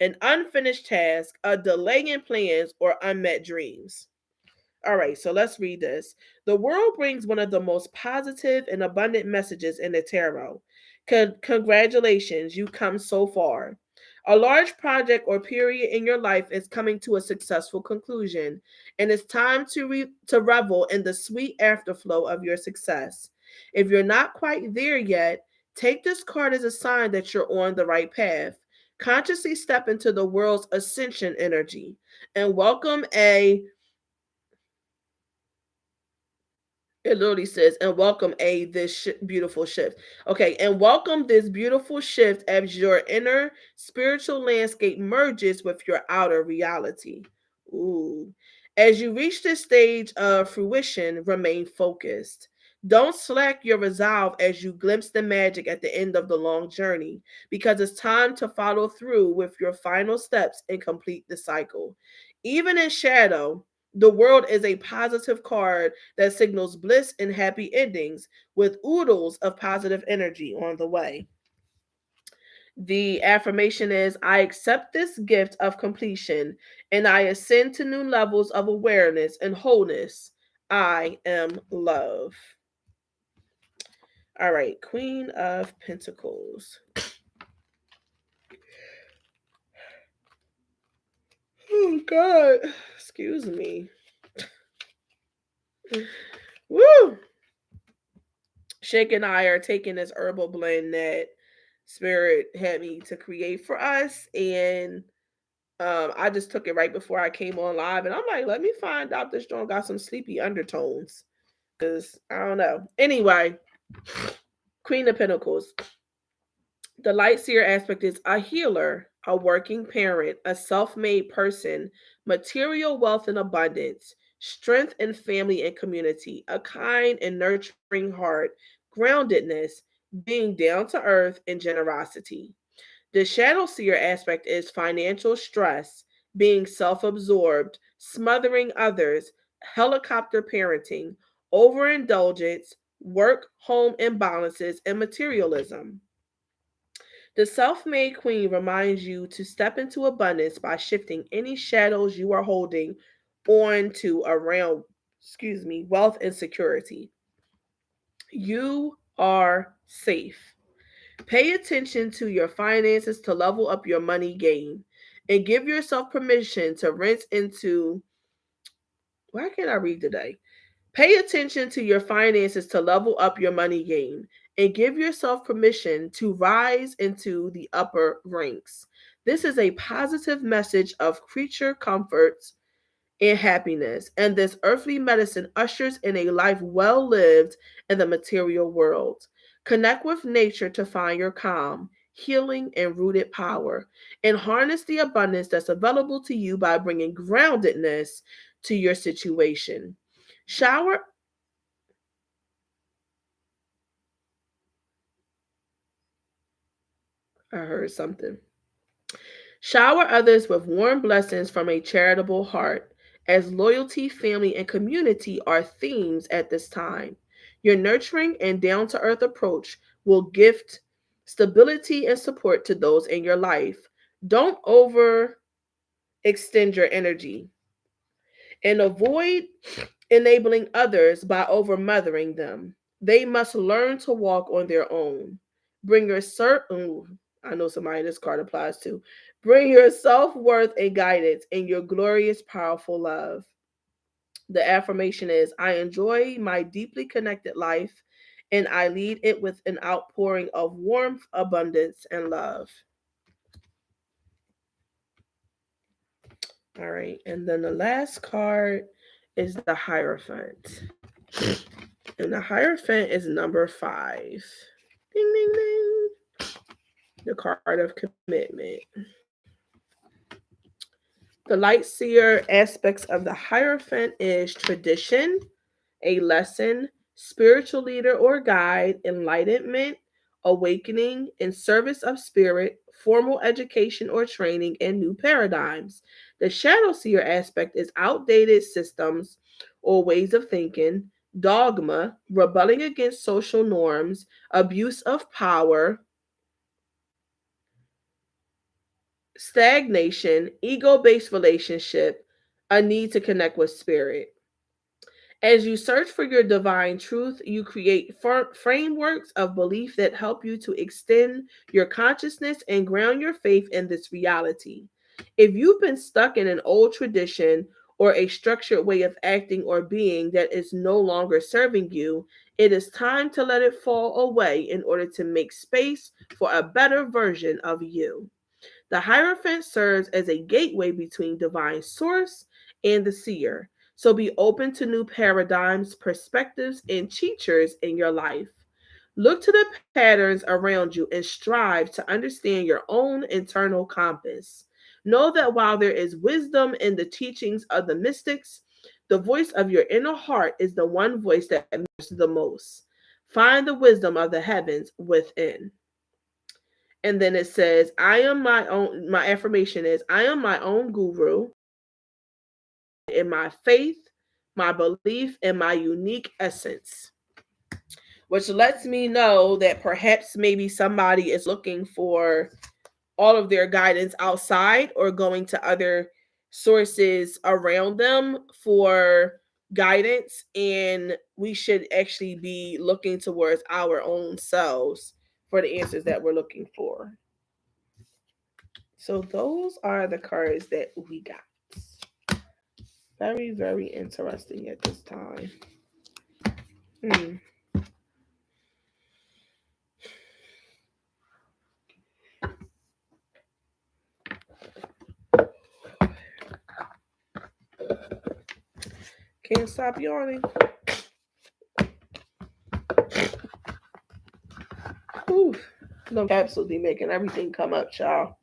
an unfinished task, a delay in plans, or unmet dreams. All right, so let's read this. The world brings one of the most positive and abundant messages in the tarot. Congratulations, you come so far. A large project or period in your life is coming to a successful conclusion, and it's time to revel in the sweet afterflow of your success. If you're not quite there yet, take this card as a sign that you're on the right path. Consciously step into the world's ascension energy and welcome a it literally says, and welcome beautiful shift. Okay, and welcome this beautiful shift as your inner spiritual landscape merges with your outer reality. Ooh. As you reach this stage of fruition, remain focused. Don't slack your resolve as you glimpse the magic at the end of the long journey, because it's time to follow through with your final steps and complete the cycle. Even in shadow, the world is a positive card that signals bliss and happy endings with oodles of positive energy on the way. The affirmation is I accept this gift of completion and I ascend to new levels of awareness and wholeness. I am love. All right, Queen of Pentacles. Oh, God. Excuse me. Woo! Shake and I are taking this herbal blend that Spirit had me to create for us. And I just took it right before I came on live. And I'm like, let me find out this joint got some sleepy undertones. Because I don't know. Anyway, Queen of Pentacles. The light seer aspect is a healer, a working parent, a self made person, material wealth and abundance, strength in family and community, a kind and nurturing heart, groundedness, being down to earth, and generosity. The shadow seer aspect is financial stress, being self absorbed, smothering others, helicopter parenting, overindulgence, work home imbalances, and materialism. The self made queen reminds you to step into abundance by shifting any shadows you are holding on to around, wealth and security. You are safe. Pay attention to your finances to level up your money game and give yourself permission to rinse into. Why can't I read today? Pay attention to your finances to level up your money game and give yourself permission to rise into the upper ranks. This is a positive message of creature comforts and happiness, and this earthly medicine ushers in a life well lived in the material world. Connect with nature to find your calm, healing, and rooted power, and harness the abundance that's available to you by bringing groundedness to your situation. Shower I heard something. Shower others with warm blessings from a charitable heart, as loyalty, family, and community are themes at this time. Your nurturing and down to earth approach will gift stability and support to those in your life. Don't overextend your energy and avoid enabling others by over mothering them. They must learn to walk on their own. Bring your I know somebody this card applies to. Bring your self worth and guidance in your glorious, powerful love. The affirmation is I enjoy my deeply connected life and I lead it with an outpouring of warmth, abundance, and love. All right. And then the last card is the Hierophant. And the Hierophant is number 5. Ding, ding, ding. The card of commitment. The light seer aspects of the Hierophant is tradition, a lesson, spiritual leader or guide, enlightenment, awakening, in service of spirit, formal education or training, and new paradigms. The shadow seer aspect is outdated systems or ways of thinking, dogma, rebelling against social norms, abuse of power, stagnation, ego based relationship, a need to connect with spirit. As you search for your divine truth, you create frameworks of belief that help you to extend your consciousness and ground your faith in this reality. If you've been stuck in an old tradition or a structured way of acting or being that is no longer serving you, it is time to let it fall away in order to make space for a better version of you. The Hierophant serves as a gateway between divine source and the seer. So be open to new paradigms, perspectives, and teachers in your life. Look to the patterns around you and strive to understand your own internal compass. Know that while there is wisdom in the teachings of the mystics, the voice of your inner heart is the one voice that matters the most. Find the wisdom of the heavens within. And then it says, my affirmation is, I am my own guru in my faith, my belief, and my unique essence. Which lets me know that perhaps maybe somebody is looking for all of their guidance outside or going to other sources around them for guidance, and we should actually be looking towards our own selves for the answers that we're looking for. So those are the cards that we got. Very, very interesting at this time. Can't stop yawning. Whew. No capsules be making everything come up, y'all.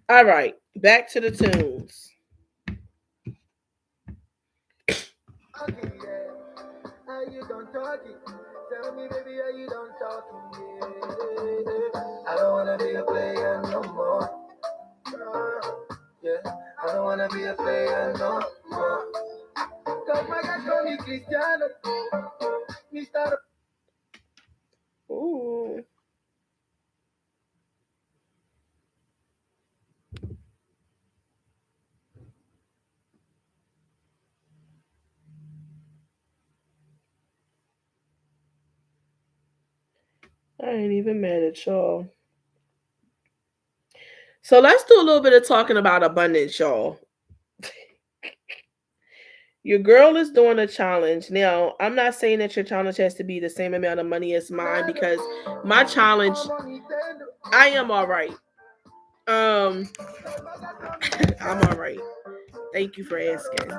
All right, back to the tunes. Okay, yeah. How you don't talk it? Tell me, baby, how you don't talk it? Yeah. I don't wanna be a player no more. Yeah, I don't wanna be a player no more. Cause my guys call me Cristiano, Mr. Ooh. I ain't even mad at y'all. So let's do a little bit of talking about abundance, y'all. Your girl is doing a challenge. Now, I'm not saying that your challenge has to be the same amount of money as mine, because my challenge, I am all right. I'm all right. Thank you for asking.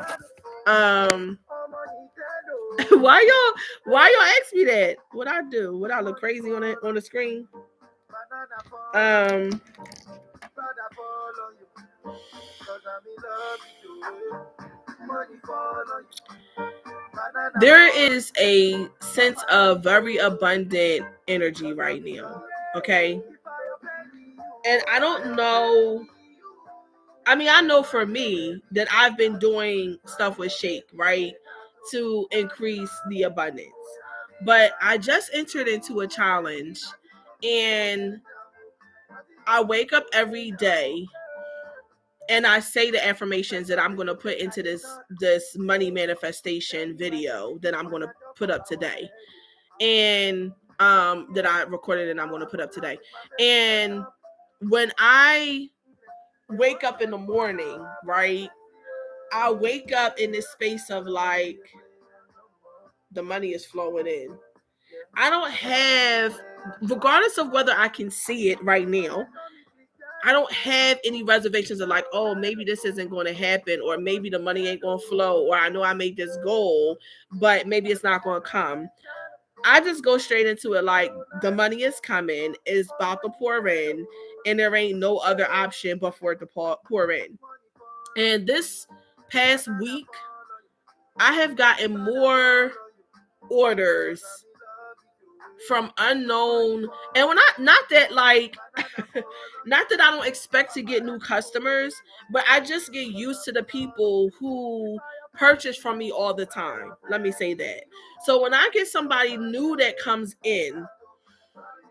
why y'all ask me that? What I do? What I look crazy on it on the screen? There is a sense of very abundant energy right now. Okay. And I don't know. I mean, I know for me that I've been doing stuff with Shake, right, to increase the abundance. But I just entered into a challenge, and I wake up every day and I say the affirmations that I'm going to put into this money manifestation video that I'm going to put up today. And that I recorded and I'm going to put up today. And when I wake up in the morning, right, I wake up in this space of like, the money is flowing in. I don't have, regardless of whether I can see it right now, I don't have any reservations of like, oh, maybe this isn't going to happen, or maybe the money ain't going to flow, or I know I made this goal, but maybe it's not going to come. I just go straight into it like, the money is coming, it's about to pour in, and there ain't no other option but for it to pour in. And this past week, I have gotten more orders from unknown, and when not that like not that I don't expect to get new customers, but I just get used to the people who purchase from me all the time. Let me say that. So when I get somebody new that comes in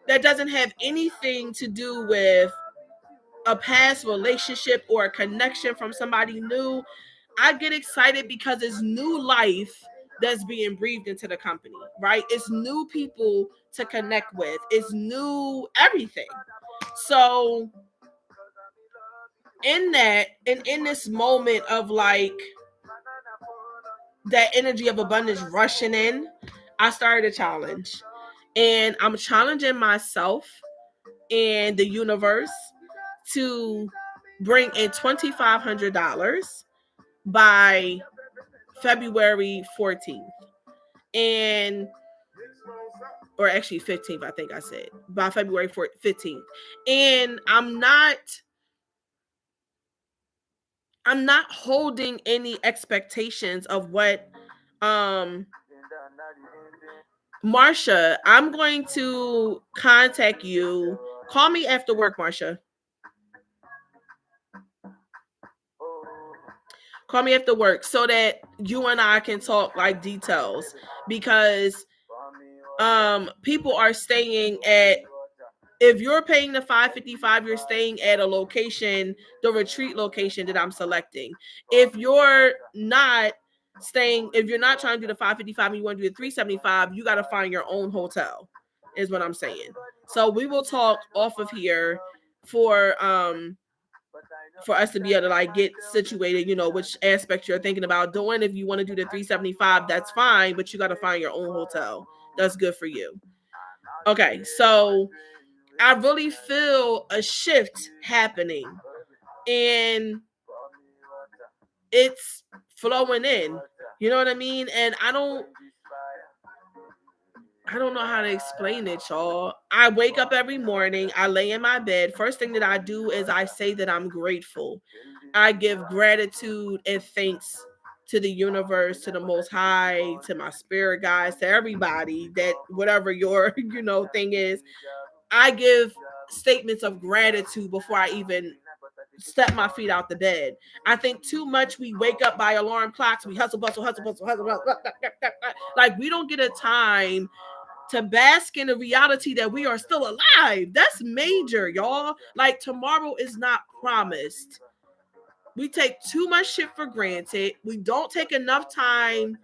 that doesn't have anything to do with a past relationship or a connection from somebody new, I get excited because it's new life that's being breathed into the company, right? It's new people to connect with. It's new everything. So in that, and in this moment of like that energy of abundance rushing in, I started a challenge. And I'm challenging myself and the universe to bring in $2,500 by February 14th. And or actually 15th, I think I said, by February 15th. And I'm not holding any expectations of what Marsha, I'm going to contact you. Call me after work, Marsha. Call me after work so that you and I can talk like details, because people are staying at If you're paying the $555, you're staying at a location, the retreat location that I'm selecting. If you're not if you're not trying to do the $555 and you want to do the $375, you got to find your own hotel, is what I'm saying. So we will talk off of here for us to be able to like get situated, which aspect you're thinking about doing. If you want to do the $375, that's fine, but you got to find your own hotel. That's good for you. Okay, so I really feel a shift happening, and it's flowing in. You know what I mean? And I don't know how to explain it, y'all. I wake up every morning, I lay in my bed. First thing that I do is I say that I'm grateful. I give gratitude and thanks to the universe, to the Most High, to my spirit guides, to everybody, that whatever your, thing is. I give statements of gratitude before I even step my feet out the bed. I think too much we wake up by alarm clocks. We hustle, bustle, hustle, bustle, hustle, hustle. Like we don't get a time to bask in the reality that we are still alive. That's major, y'all. Like tomorrow is not promised. We take too much shit for granted. We don't take enough time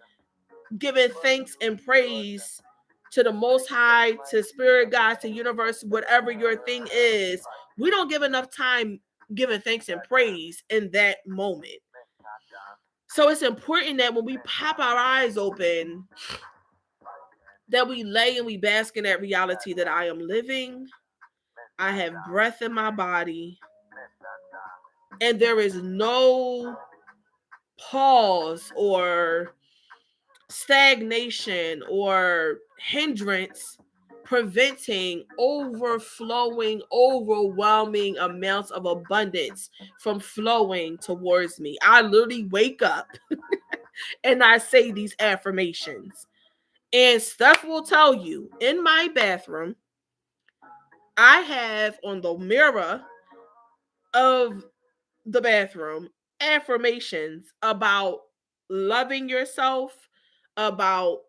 giving thanks and praise to the Most High, to spirit guides, to universe, whatever your thing is. We don't give enough time giving thanks and praise in that moment. So it's important that when we pop our eyes open, that we lay and we bask in that reality that I am living. I have breath in my body, and there is no pause or stagnation or hindrance preventing overflowing, overwhelming amounts of abundance from flowing towards me. I literally wake up and I say these affirmations. And Steph will tell you, in my bathroom, I have on the mirror of the bathroom affirmations about loving yourself, about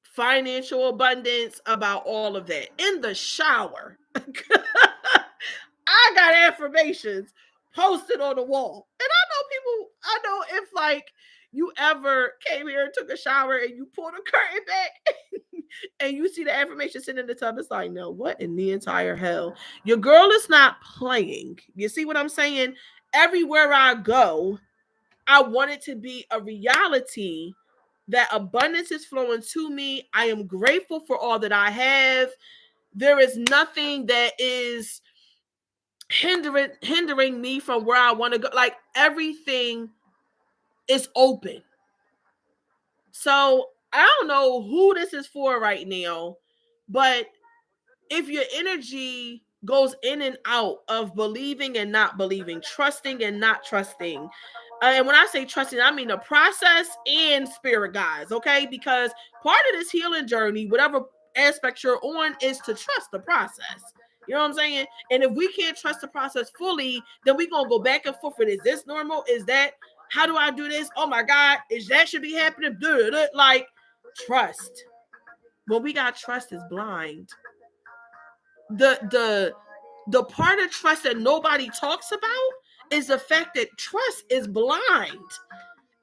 financial abundance, about all of that. In the shower, I got affirmations posted on the wall. And I know if like you ever came here and took a shower and you pulled a curtain back and you see the affirmation sitting in the tub, it's like, no, what in the entire hell? Your girl is not playing. You see what I'm saying? Everywhere I go, I want it to be a reality that abundance is flowing to me. I am grateful for all that I have. There is nothing that is hindering me from where I want to go. Like everything is open. So I don't know who this is for right now, but if your energy goes in and out of believing and not believing, trusting and not trusting, and when I say trusting, I mean the process and spirit guides, okay? Because part of this healing journey, whatever aspect you're on, is to trust the process. You know what I'm saying? And if we can't trust the process fully, then we're going to go back and forth with, is this normal? Is that, how do I do this? Oh my God, is that should be happening? Like, trust. When we got trust is blind. The part of trust that nobody talks about is the fact that trust is blind.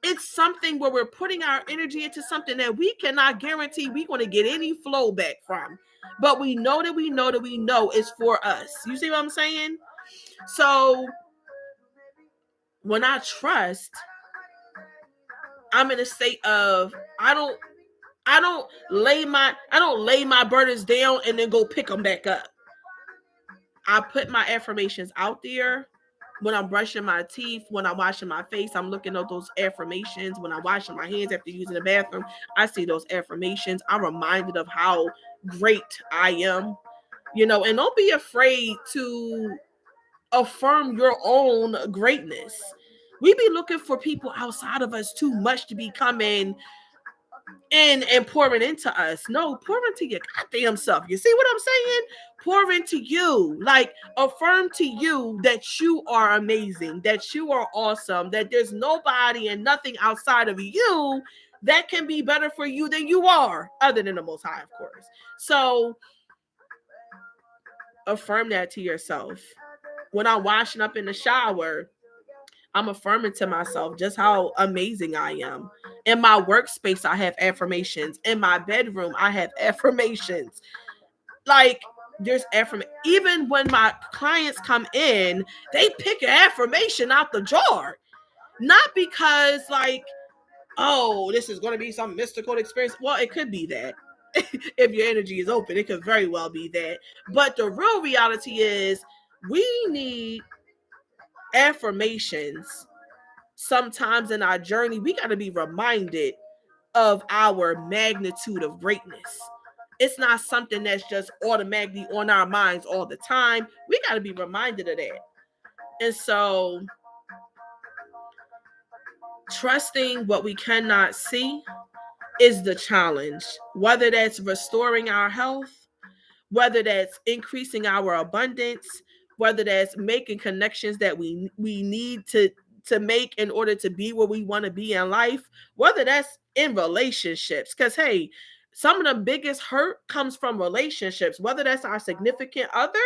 It's something where we're putting our energy into something that we cannot guarantee we're going to get any flow back from. But we know that we know that we know it's for us. You see what I'm saying? So when I trust, I'm in a state of I don't lay my burdens down and then go pick them back up. I put my affirmations out there. When I'm brushing my teeth, when I'm washing my face, I'm looking at those affirmations. When I'm washing my hands after using the bathroom, I see those affirmations. I'm reminded of how great I am, and don't be afraid to affirm your own greatness. We be looking for people outside of us too much to be coming and pouring into us. No, pour into your goddamn self. You see what I'm saying? Pour into you. Like, affirm to you that you are amazing, that you are awesome, that there's nobody and nothing outside of you that can be better for you than you are, other than the Most High, of course. So affirm that to yourself. When I'm washing up in the shower, I'm affirming to myself just how amazing I am. In my workspace, I have affirmations. In my bedroom, I have affirmations. Like, there's affirmation. Even when my clients come in, they pick an affirmation out the jar. Not because, like, oh, this is going to be some mystical experience. Well, it could be that. If your energy is open, it could very well be that. But the real reality is we need affirmations. Sometimes in our journey, we got to be reminded of our magnitude of greatness. It's not something that's just automatically on our minds all the time. We got to be reminded of that. And so, trusting what we cannot see is the challenge. Whether that's restoring our health, whether that's increasing our abundance, whether that's making connections that we need to make in order to be where we want to be in life, whether that's in relationships. Because hey, some of the biggest hurt comes from relationships, whether that's our significant other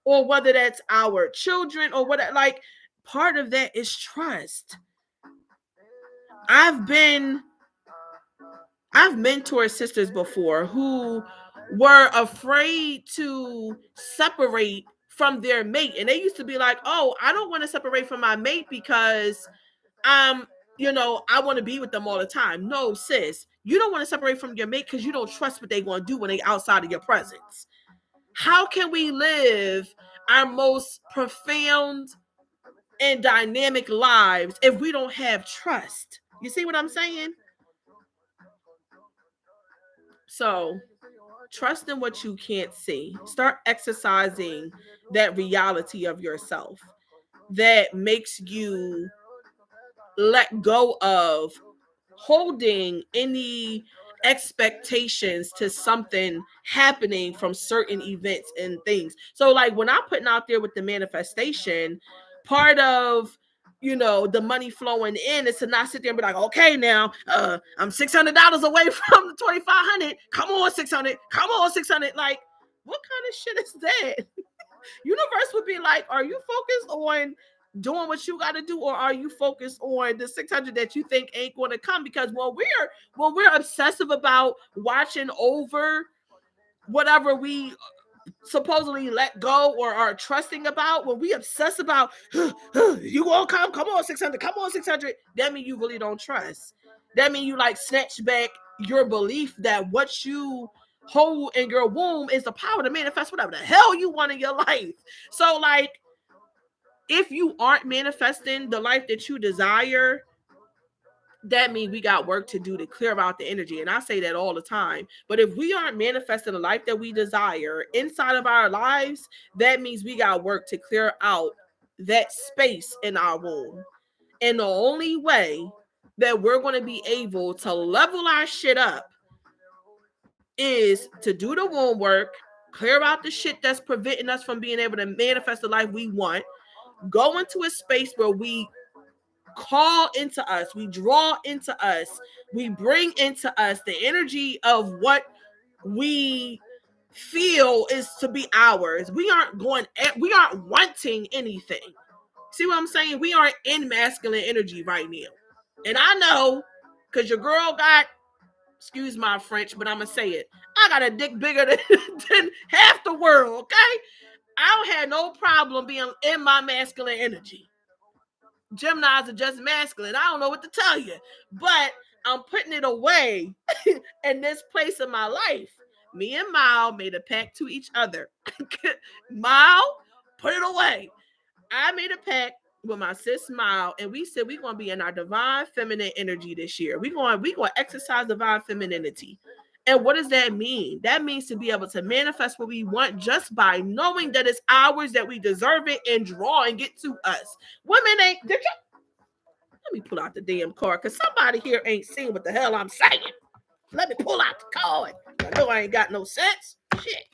or whether that's our children or what. Like, part of that is trust. I've mentored sisters before who were afraid to separate from their mate. And they used to be like, oh, I don't want to separate from my mate because I want to be with them all the time. No, sis, you don't want to separate from your mate because you don't trust what they're going to do when they're outside of your presence. How can we live our most profound and dynamic lives if we don't have trust? You see what I'm saying? So, trust in what you can't see. Start exercising that reality of yourself that makes you let go of holding any expectations to something happening from certain events and things. So, like, when I'm putting out there with the manifestation, part of the money flowing in is to not sit there and be like, okay, now I'm $600 away from the 2,500. Come on, 600. Come on, 600. Like, what kind of shit is that? Universe would be like, are you focused on doing what you got to do, or are you focused on the 600 that you think ain't going to come? Because when we're obsessive about watching over whatever we supposedly let go or are trusting about, when we obsess about you won't come on 600, come on 600, that means you really don't trust. That means you like snatch back your belief that what you hold in your womb is the power to manifest whatever the hell you want in your life. So, like, if you aren't manifesting the life that you desire, that means we got work to do to clear out the energy. And I say that all the time. But if we aren't manifesting the life that we desire inside of our lives, that means we got work to clear out that space in our womb. And the only way that we're going to be able to level our shit up is to do the womb work, clear out the shit that's preventing us from being able to manifest the life we want, go into a space where we call into us, we draw into us, we bring into us the energy of what we feel is to be ours. We aren't wanting anything. See what I'm saying? We aren't in masculine energy right now. And I know, because your girl got, excuse my French, but I'm going to say it, I got a dick bigger than half the world, okay? I don't have no problem being in my masculine energy. Geminis are just masculine. I don't know what to tell you, but I'm putting it away in this place of my life. Me and Mao made a pact to each other. Mao, put it away. I made a pact with my sis Mao, and we said we're gonna be in our divine feminine energy this year. We're gonna exercise divine femininity. And what does that mean? That means to be able to manifest what we want just by knowing that it's ours, that we deserve it, and drawing it to us. Women ain't. Let me pull out the damn card, because somebody here ain't seen what the hell I'm saying. Let me pull out the card. I know I ain't got no sense. Shit.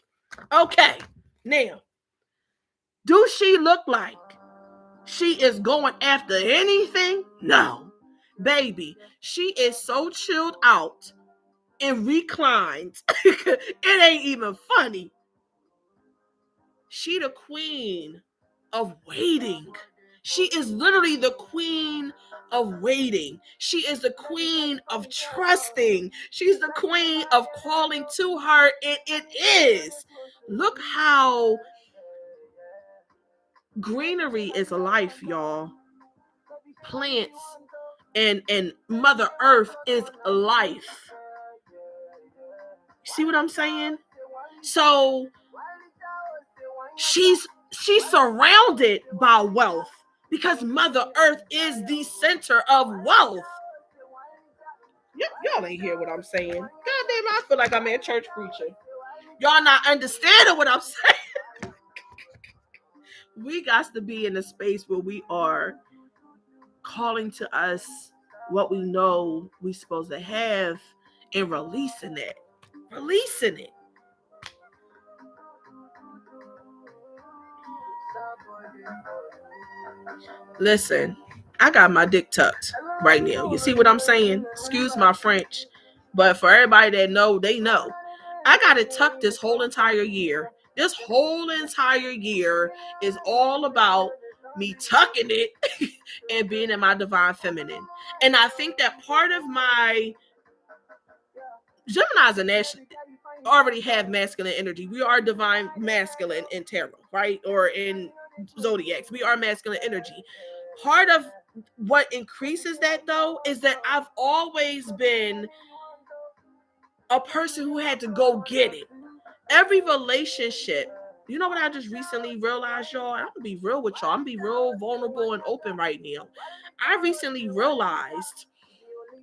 Okay. Now, do she look like she is going after anything? No. Baby, she is so chilled out and reclined. It ain't even funny. She the queen of waiting. She is literally the queen of waiting. She is the queen of trusting. She's the queen of calling to her, and it is. Look how greenery is life, y'all. Plants and Mother Earth is life. See what I'm saying? So she's surrounded by wealth because Mother Earth is the center of wealth. Y'all ain't hear what I'm saying. God damn, I feel like I'm at church preaching. Y'all not understanding what I'm saying. We got to be in a space where we are calling to us what we know we supposed to have and releasing it. Releasing it. Listen, I got my dick tucked right now. You see what I'm saying? Excuse my French, but for everybody that know, they know. I got it tucked this whole entire year. This whole entire year is all about me tucking it and being in my divine feminine. And I think that part of my Gemini's a national already have masculine energy. We are divine masculine in tarot, right? Or in zodiacs. We are masculine energy. Part of what increases that though is that I've always been a person who had to go get it. Every relationship, you know what I just recently realized, y'all? I'm gonna be real with y'all. I'm gonna be real vulnerable and open right now. I recently realized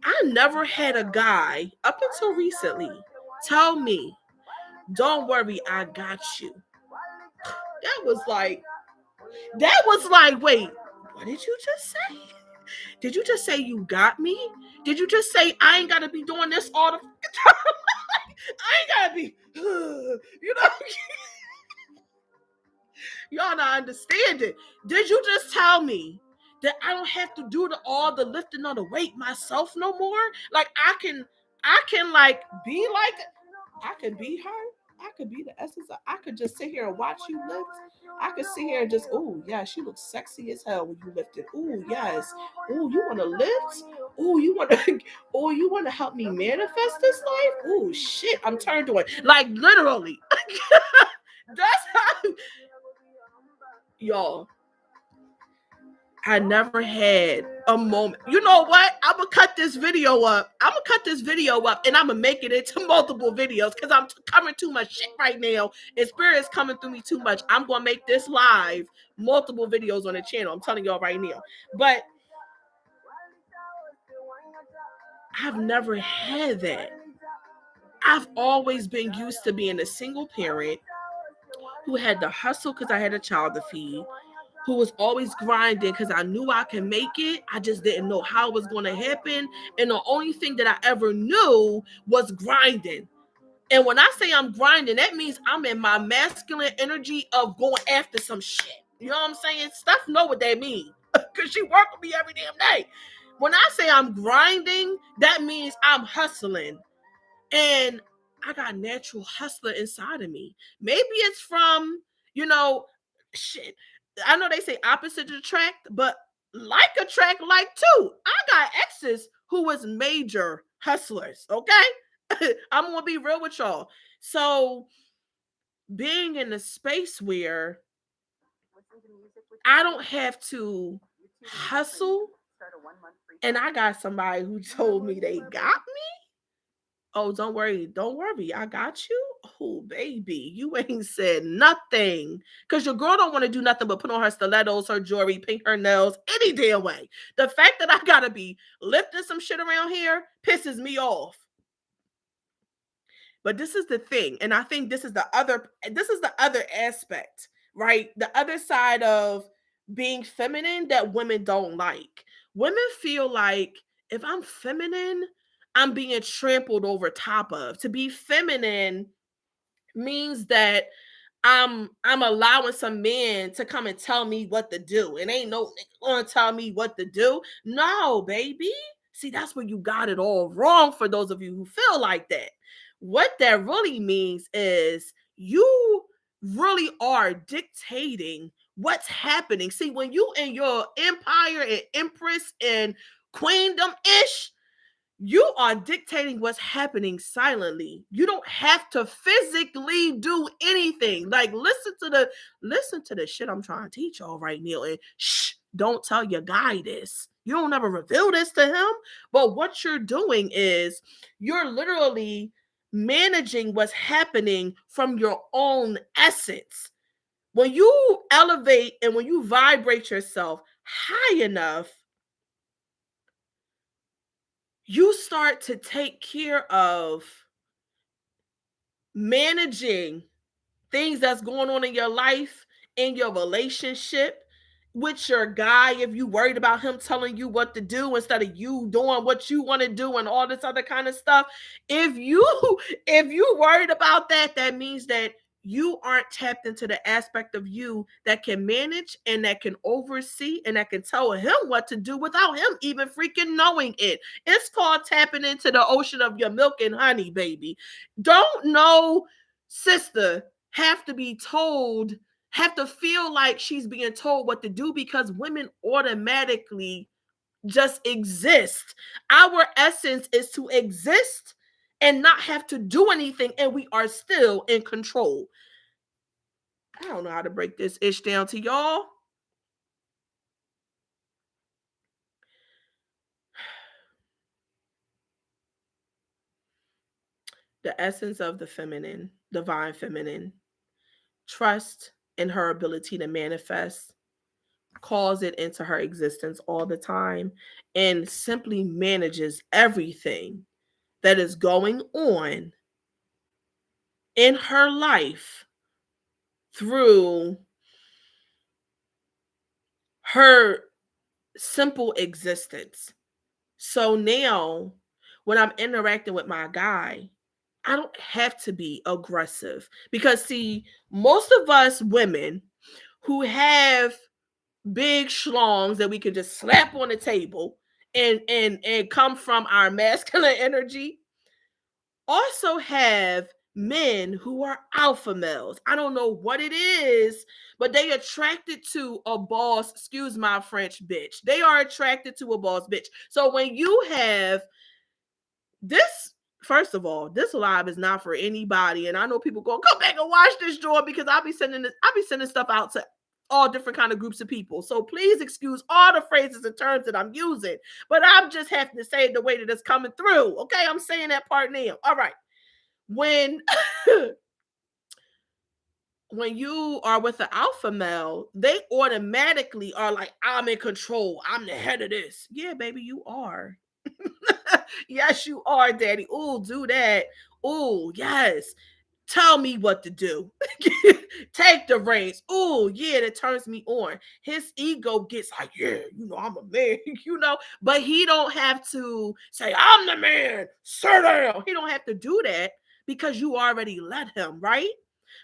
I never had a guy up until recently tell me, don't worry, I got you. That was like, wait, what did you just say? Did you just say you got me? Did you just say I ain't gotta be doing this all the time? I ain't gotta be, you know? Y'all not understand it. Did you just tell me that I don't have to do all the lifting of the weight myself no more? Like I can like be like, I could be her. I could be the essence of, I could just sit here and watch you lift. I could sit here and just, oh yeah, she looks sexy as hell when you lift it. Oh yes. Oh, you want to lift? Oh, you want to? Oh, you want to help me manifest this life? Oh shit, I'm turned on. Like literally. That's how. Y'all, I never had a moment. You know what? I'm gonna cut this video up. And I'm gonna make it into multiple videos because I'm covering too much shit right now. And spirit is coming through me too much. I'm gonna make this live, multiple videos on the channel. I'm telling y'all right now. But I've never had that. I've always been used to being a single parent who had to hustle because I had a child to feed, who was always grinding because I knew I could make it. I just didn't know how it was going to happen. And the only thing that I ever knew was grinding. And when I say I'm grinding, that means I'm in my masculine energy of going after some shit. You know what I'm saying? Steph know what that means because she work with me every damn day. When I say I'm grinding, that means I'm hustling. And I got natural hustler inside of me. Maybe it's from, shit. I know they say opposite attract, but like attract like too. I got exes who was major hustlers, okay? I'm gonna be real with y'all. So being in a space where I don't have to hustle, and I got somebody who told me they got me. Oh, don't worry, I got you. Oh, baby, you ain't said nothing. Because your girl don't want to do nothing but put on her stilettos, her jewelry, paint her nails, any damn way. The fact that I gotta be lifting some shit around here pisses me off. But this is the thing, and I think this is the other aspect, right? The other side of being feminine that women don't like. Women feel like if I'm feminine, I'm being trampled over top of. To be feminine means that I'm allowing some men to come and tell me what to do. And ain't no nigga gonna tell me what to do. No, baby. See, that's where you got it all wrong for those of you who feel like that. What that really means is you really are dictating what's happening. See, when you in your empire and empress and queendom-ish, you are dictating what's happening silently. You don't have to physically do anything. Like listen to the shit I'm trying to teach y'all right now. And shh, don't tell your guy this. You don't ever reveal this to him. But what you're doing is you're literally managing what's happening from your own essence. When you elevate and when you vibrate yourself high enough, you start to take care of managing things that's going on in your life, in your relationship with your guy. If you worried about him telling you what to do instead of you doing what you want to do and all this other kind of stuff, if you worried about that, that means that you aren't tapped into the aspect of you that can manage and that can oversee and that can tell him what to do without him even freaking knowing it. It's called tapping into the ocean of your milk and honey, baby. Don't know sister have to feel like she's being told what to do, because women automatically just exist. Our essence is to exist and not have to do anything, and we are still in control. I don't know how to break this ish down to y'all. The essence of the feminine, divine feminine, trust in her ability to manifest, calls it into her existence all the time, and simply manages everything that is going on in her life through her simple existence. So now, when I'm interacting with my guy, I don't have to be aggressive, because see, most of us women who have big schlongs that we can just slap on the table and come from our masculine energy also have men who are alpha males. I don't know what it is, but they attracted to a boss, excuse my French, bitch. They are attracted to a boss bitch. So when you have this, first of all, this live is not for anybody. And I know people go, come back and watch this, Joy, because I'll be sending stuff out to all different kind of groups of people. So please excuse all the phrases and terms that I'm using, but I'm just having to say it the way that it's coming through. Okay, I'm saying that part now. All right. When when you are with the alpha male, they automatically are like, I'm in control. I'm the head of this. Yeah, baby, you are. Yes, you are, daddy. Oh, do that. Oh, yes. Tell me what to do. Take the reins. Oh, yeah, that turns me on. His ego gets like, yeah, I'm a man, but he don't have to say, I'm the man. Sit down. He don't have to do that because you already let him, right?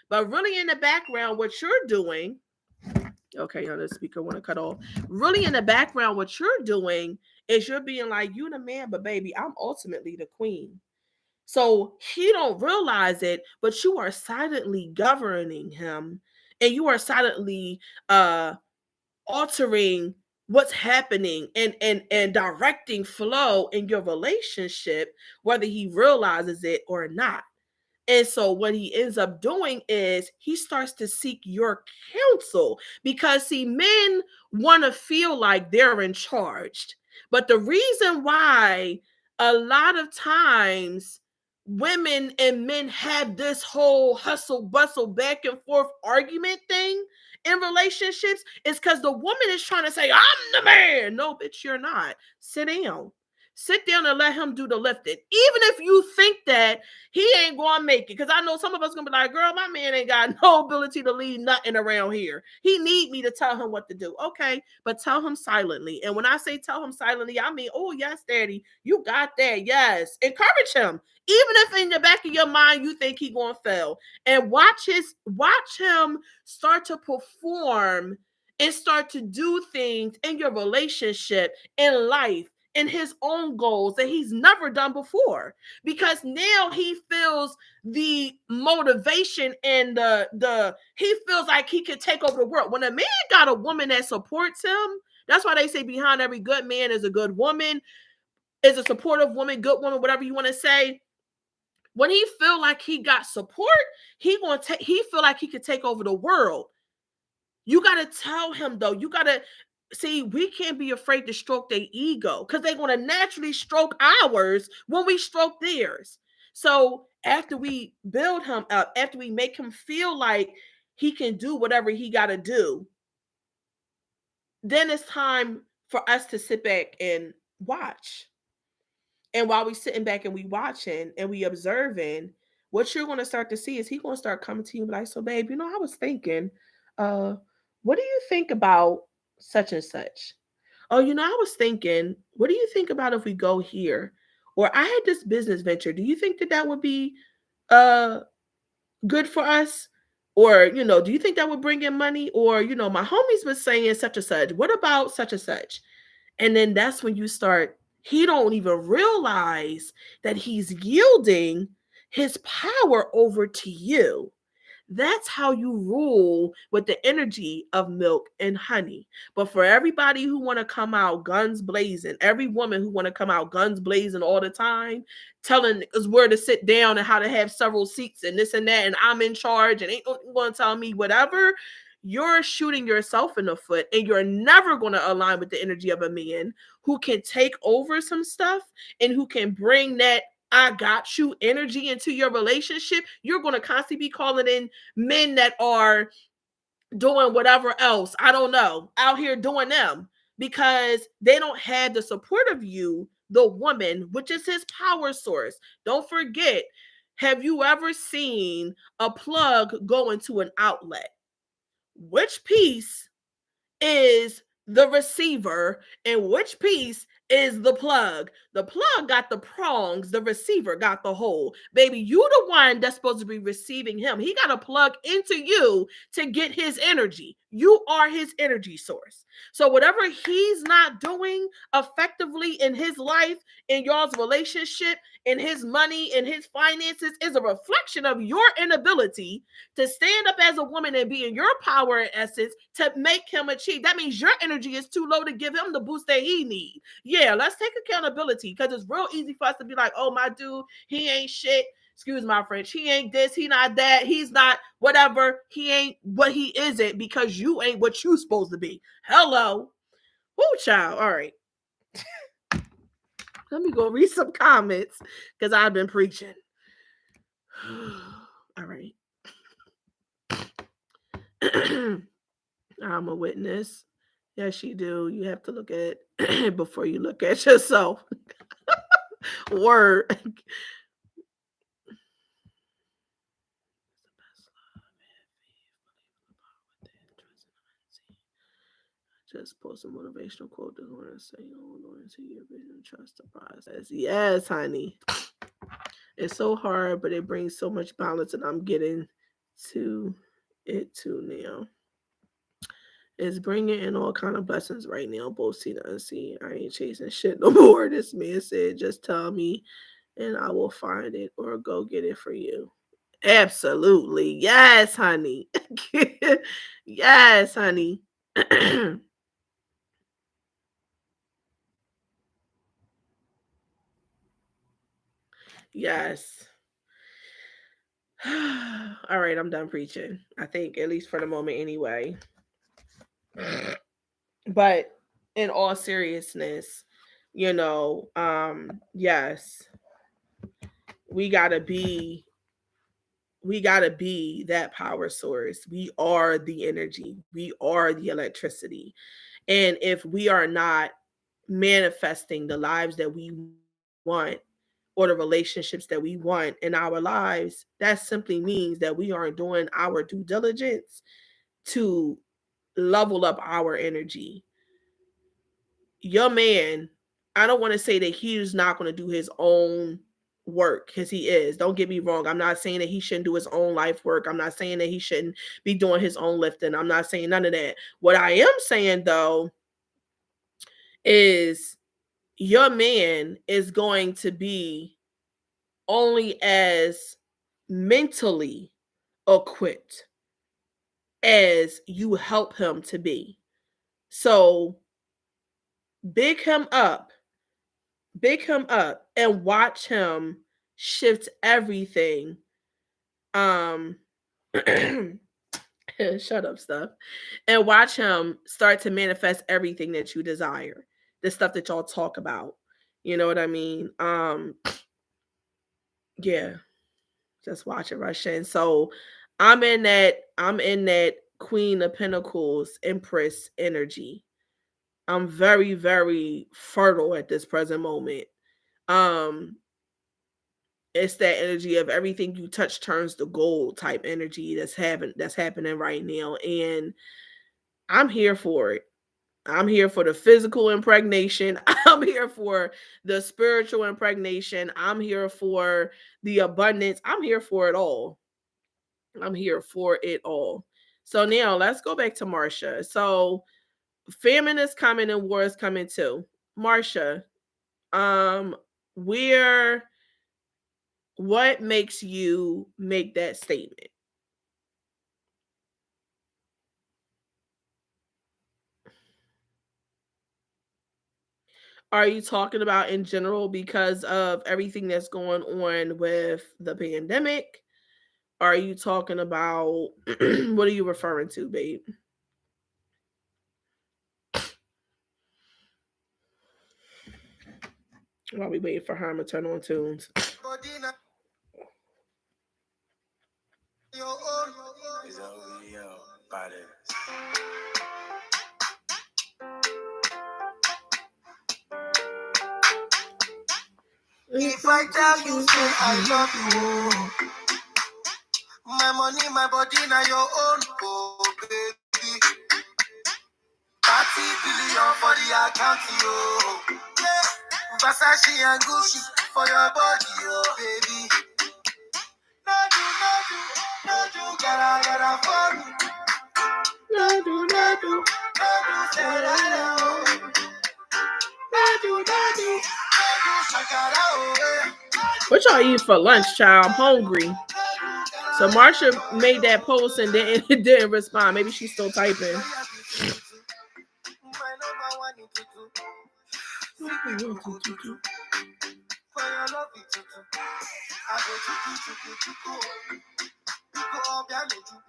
But really in the background, what you're doing, okay, the speaker want to cut off. Really in the background, what you're doing is you're being like, you the man, but baby, I'm ultimately the queen. So he don't realize it, but you are silently governing him, and you are silently altering what's happening and directing flow in your relationship, whether he realizes it or not. And so what he ends up doing is he starts to seek your counsel, because see, men want to feel like they're in charge. But the reason why a lot of times women and men have this whole hustle bustle back and forth argument thing in relationships is because the woman is trying to say, I'm the man. No, bitch, you're not. Sit down. Sit down and let him do the lifting. Even if you think that he ain't gonna make it, because I know some of us gonna be like, girl, my man ain't got no ability to lead nothing around here. He need me to tell him what to do. Okay, but tell him silently. And when I say tell him silently, I mean, oh yes, daddy, you got that. Yes, encourage him, even if in the back of your mind you think he gonna fail. And watch him start to perform and start to do things in your relationship, in life, in his own goals that he's never done before, because now he feels the motivation and the he feels like he can take over the world. When a man got a woman that supports him, that's why they say behind every good man is a good woman, is a supportive woman, good woman, whatever you want to say. When he feel like he got support, he feel like he could take over the world. You got to tell him, though, you got to see, we can't be afraid to stroke their ego, because they're going to naturally stroke ours when we stroke theirs. So after we build him up, after we make him feel like he can do whatever he got to do, then it's time for us to sit back and watch. And while we sitting back and we watching and we observing, what you're going to start to see is he going to start coming to you like, so babe, I was thinking, uh, what do you think about such and such? Oh, I was thinking, what do you think about if we go here? Or I had this business venture. Do you think that would be uh good for us? Or, do you think that would bring in money? Or, my homies was saying such and such. What about such and such? And then that's when you start, he don't even realize that he's yielding his power over to you. That's how you rule with the energy of milk and honey. But for everybody who want to come out guns blazing, every woman who want to come out guns blazing all the time, telling us where to sit down and how to have several seats and this and that, and I'm in charge and ain't going to tell me whatever, you're shooting yourself in the foot, and you're never going to align with the energy of a man who can take over some stuff and who can bring that I got you energy into your relationship. You're going to constantly be calling in men that are doing whatever else, I don't know, out here doing them, because they don't have the support of you, the woman, which is his power source. Don't forget, have you ever seen a plug go into an outlet? Which piece is the receiver and which piece is the plug? The plug got the prongs, the receiver got the hole. Baby, you the one that's supposed to be receiving him. He got to plug into you to get his energy. You are his energy source. So whatever he's not doing effectively in his life, in y'all's relationship, in his money, in his finances, is a reflection of your inability to stand up as a woman and be in your power and essence to make him achieve. That means your energy is too low to give him the boost that he needs. Yeah, let's take accountability, because it's real easy for us to be like, oh, my dude, he ain't shit. Excuse my French. He ain't this, he not that, he's not whatever. He ain't what he isn't, because you ain't what you supposed to be. Hello. Woo, child. All right. Let me go read some comments, because I've been preaching. All right. I'm a witness. Yes, you do. You have to look at it before you look at yourself. Word. Just post a motivational quote. Doesn't want to say, oh Lord, see your vision, trust the process. Yes, honey. It's so hard, but it brings so much balance, and I'm getting to it too now. It's bringing in all kind of blessings right now, both seen and unseen. I ain't chasing shit no more. This man said, just tell me and I will find it or go get it for you. Absolutely. Yes, honey. Yes, honey. Yes. All right, I'm done preaching. I think, at least for the moment anyway. But in all seriousness, yes, we gotta be that power source. We are the energy. We are the electricity. And if we are not manifesting the lives that we want or the relationships that we want in our lives, that simply means that we aren't doing our due diligence to level up our energy. Your man, I don't want to say that he's not going to do his own work, because he is. Don't get me wrong. I'm not saying that he shouldn't do his own life work. I'm not saying that he shouldn't be doing his own lifting. I'm not saying none of that. What I am saying, though, is your man is going to be only as mentally equipped as you help him to be. So big him up, and watch him shift everything. Shut up, stuff. And watch him start to manifest everything that you desire. The stuff that y'all talk about. You know what I mean? Yeah. Just watch it, Russian. So I'm in that Queen of Pentacles Empress energy. I'm very, very fertile at this present moment. Um, it's that energy of everything you touch turns to gold type energy that's happening right now. And I'm here for it. I'm here for the physical impregnation. I'm here for the spiritual impregnation. I'm here for the abundance. I'm here for it all. I'm here for it all. So now let's go back to Marsha. So famine is coming and war is coming too. Marsha, where what makes you make that statement? Are you talking about in general because of everything that's going on with the pandemic? Are you talking about what are you referring to, babe? While we wait for her to turn on tunes. If I tell you, say I love you, my money, my body, now your own, oh baby. 30 billion for the account, yo. Yeah. Versace and Gucci for your body, oh baby. No do, gotta for me. No do, say that, oh. No do, shakara, oh. What y'all eat for lunch, child? I'm hungry. So Marsha made that post and then it didn't respond. Maybe she's still typing.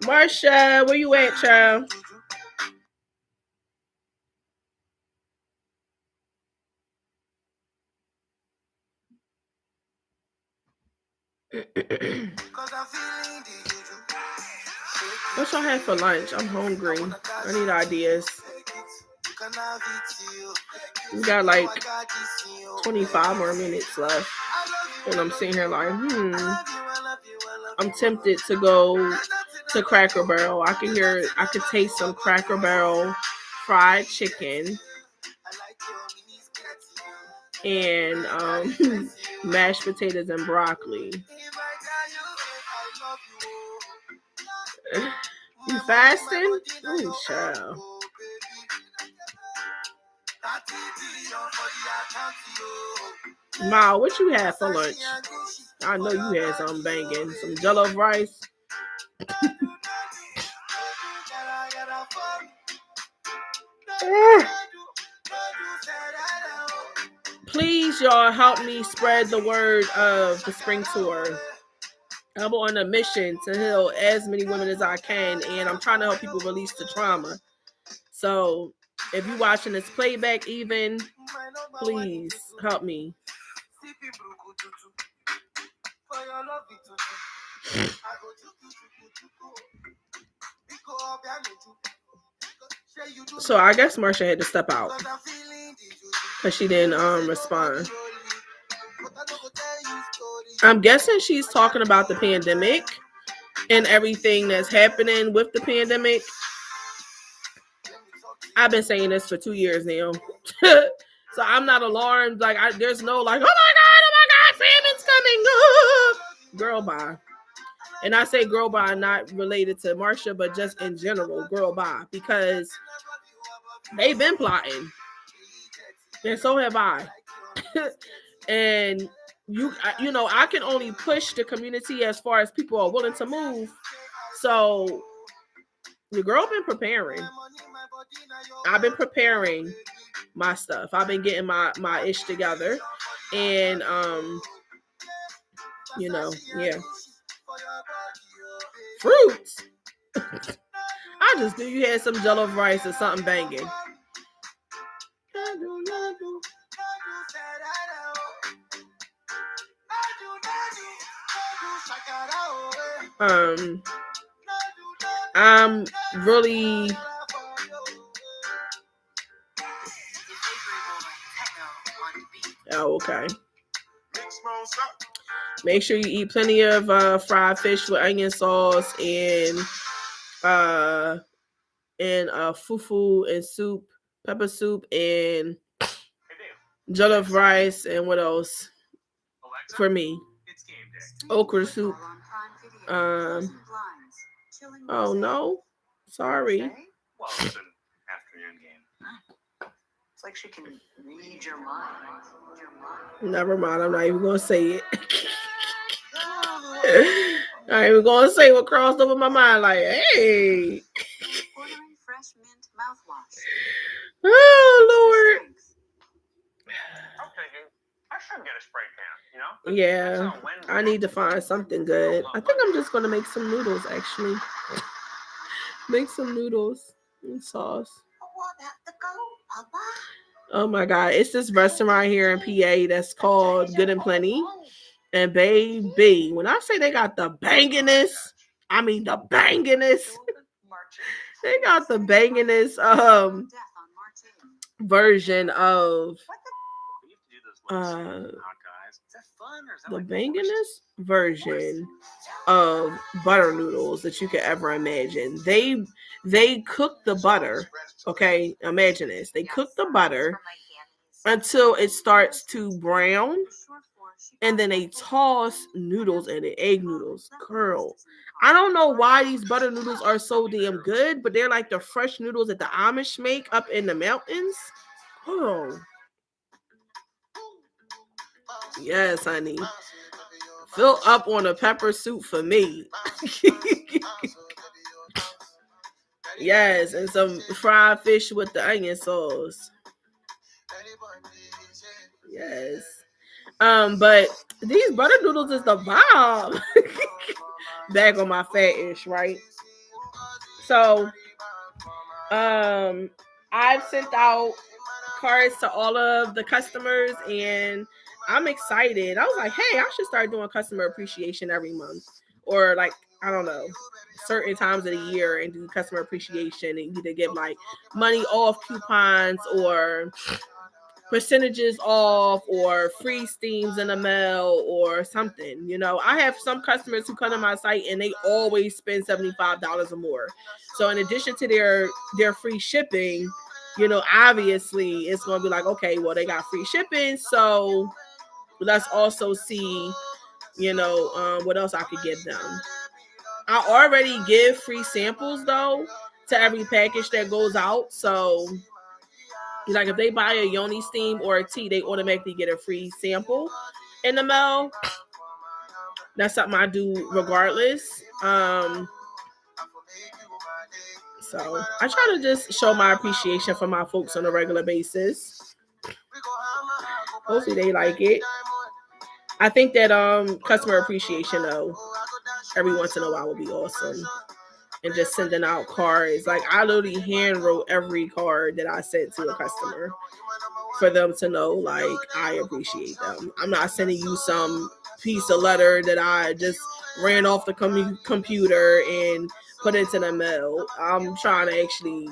Marsha, where you at, child? What y'all have for lunch? I'm hungry. I need ideas. We got like 25 more minutes left. And I'm sitting here like, I'm tempted to go to Cracker Barrel. I could taste some Cracker Barrel fried chicken and mashed potatoes and broccoli. You fasting? Ooh, child. Ma, what you had for lunch? I know you had something banging. Some jollof rice. Please, y'all, help me spread the word of the spring tour. I'm on a mission to heal as many women as I can, and I'm trying to help people release the trauma. So if you're watching this playback even, please help me. So I guess Marsha had to step out because she didn't respond. I'm guessing she's talking about the pandemic and everything that's happening with the pandemic. I've been saying this for 2 years now. So I'm not alarmed. Like, there's no like, oh my God, famine's coming. Girl, bye. And I say girl bye not related to Marsha, but just in general, girl bye. Because they've been plotting. And so have I. And I can only push the community as far as people are willing to move. So the girl been preparing. I've been preparing my stuff. I've been getting my ish together. And yeah. Fruits. I just knew you had some jollof rice or something banging. I'm really okay. Make sure you eat plenty of fried fish with onion sauce and fufu and soup, pepper soup, and jollof rice, and what else? For me, okra soup. Oh no, sorry. Well, it's an afternoon game. It's like she can read your mind. Never mind. I'm not even gonna say it. I ain't even gonna say what crossed over my mind. Like, hey. Fresh mint mouthwash. Oh Lord. I'm thinking I should get a spray can, Yeah, I need to find something good. I think I'm just gonna make some noodles. Actually, make some noodles and sauce. Oh my God, it's this restaurant here in PA that's called Good and Plenty. And baby, when I say they got the bangingest, I mean the bangingest. They got the bangingest version of the bangingest version of butter noodles that you could ever imagine. They cook the butter. Okay, imagine this. They cook the butter until it starts to brown, and then they toss noodles in it, egg noodles. Girl, I don't know why these butter noodles are so damn good, but they're like the fresh noodles that the Amish make up in the mountains. Oh, yes, honey. Fill up on a pepper soup for me. Yes, and some fried fish with the onion sauce. Yes. But these butter noodles is the bomb. Back on my fat ish, right? So, I've sent out cards to all of the customers, and I'm excited. I was like, hey, I should start doing customer appreciation every month, or like, I don't know, certain times of the year, and do customer appreciation and either give like money off coupons or percentages off or free steams in the mail or something. I have some customers who come to my site and they always spend $75 or more. So in addition to their free shipping, obviously it's going to be like, okay, well, they got free shipping, so let's also see what else I could give them. I already give free samples though to every package that goes out. So like if they buy a Yoni steam or a tea, they automatically get a free sample in the mail. That's something I do regardless. So I try to just show my appreciation for my folks on a regular basis. Hopefully they like it. I think that customer appreciation though, every once in a while would be awesome. And just sending out cards. Like I literally hand wrote every card that I sent to a customer for them to know like I appreciate them. I'm not sending you some piece of letter that I just ran off the computer and put into the mail. I'm trying to actually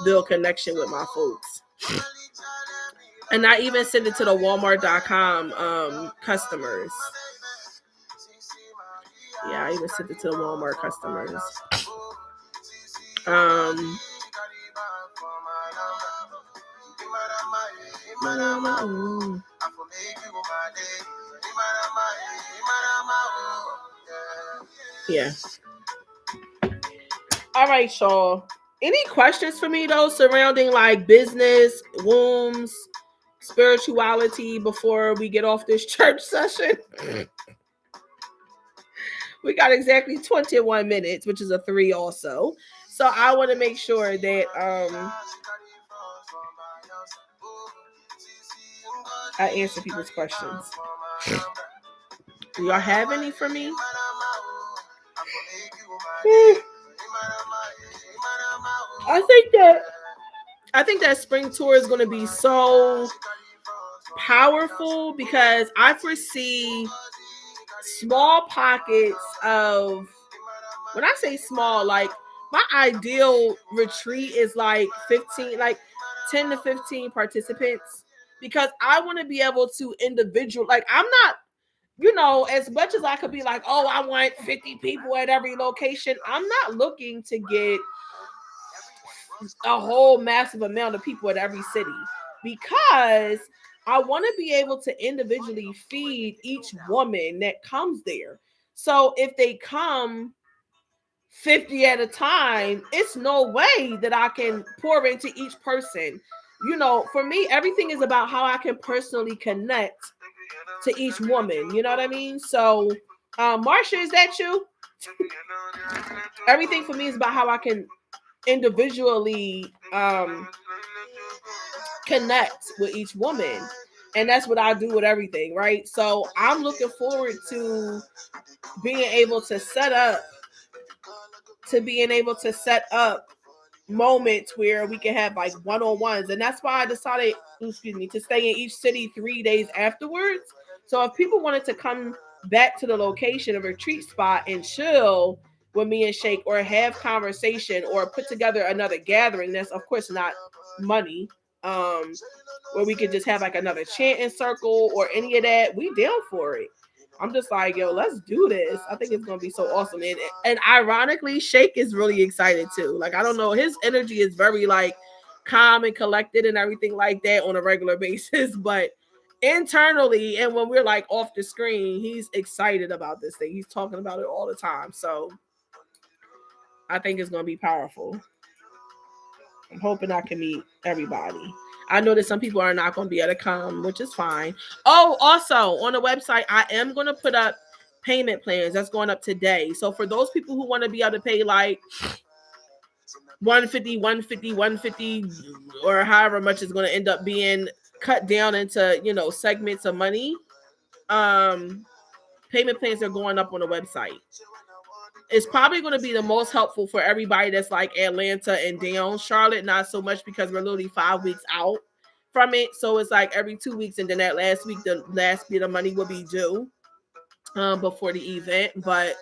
build connection with my folks. And I even send it to the Walmart.com customers. Yeah, I even sent it to the Walmart customers. Yeah. All right, y'all. Any questions for me though surrounding like business, wombs, spirituality before we get off this church session. We got exactly 21 minutes, which is a 3 also. So I want to make sure that I answer people's questions. Do y'all have any for me? I think that spring tour is going to be so powerful because I foresee small pockets of, when I say small, like my ideal retreat is like 15, like 10 to 15 participants, because I want to be able to individual, like I'm not, as much as I could be like, oh, I want 50 people at every location. I'm not looking to get a whole massive amount of people at every city, because I want to be able to individually feed each woman that comes there. So if they come 50 at a time, it's no way that I can pour into each person. For me, everything is about how I can personally connect to each woman. You know what I mean? So, Marsha, is that you? Everything for me is about how I can individually connect with each woman. And that's what I do with everything, right? So I'm looking forward to being able to set up moments where we can have like one-on-ones. And that's why I decided, to stay in each city 3 days afterwards. So if people wanted to come back to the location, a retreat spot, and chill with me and Shake, or have conversation, or put together another gathering that's of course not money, where we could just have like another chanting circle or any of that, we down for it. I'm just like, yo, let's do this. I think it's gonna be so awesome. And ironically, Shake is really excited too. Like, I don't know, his energy is very like calm and collected and everything like that on a regular basis, but internally, and when we're like off the screen, he's excited about this thing. He's talking about it all the time. So I think it's gonna be powerful. I'm hoping I can meet everybody. I know that some people are not going to be able to come, which is fine. Oh, also on the website, I am going to put up payment plans. That's going up today. So for those people who want to be able to pay like 150, 150, 150, or however much is going to end up being cut down into, segments of money, payment plans are going up on the website. It's probably going to be the most helpful for everybody that's like Atlanta and down. Charlotte, not so much, because we're literally 5 weeks out from it. So it's like every 2 weeks, and then that last week, the last bit of money will be due before the event. But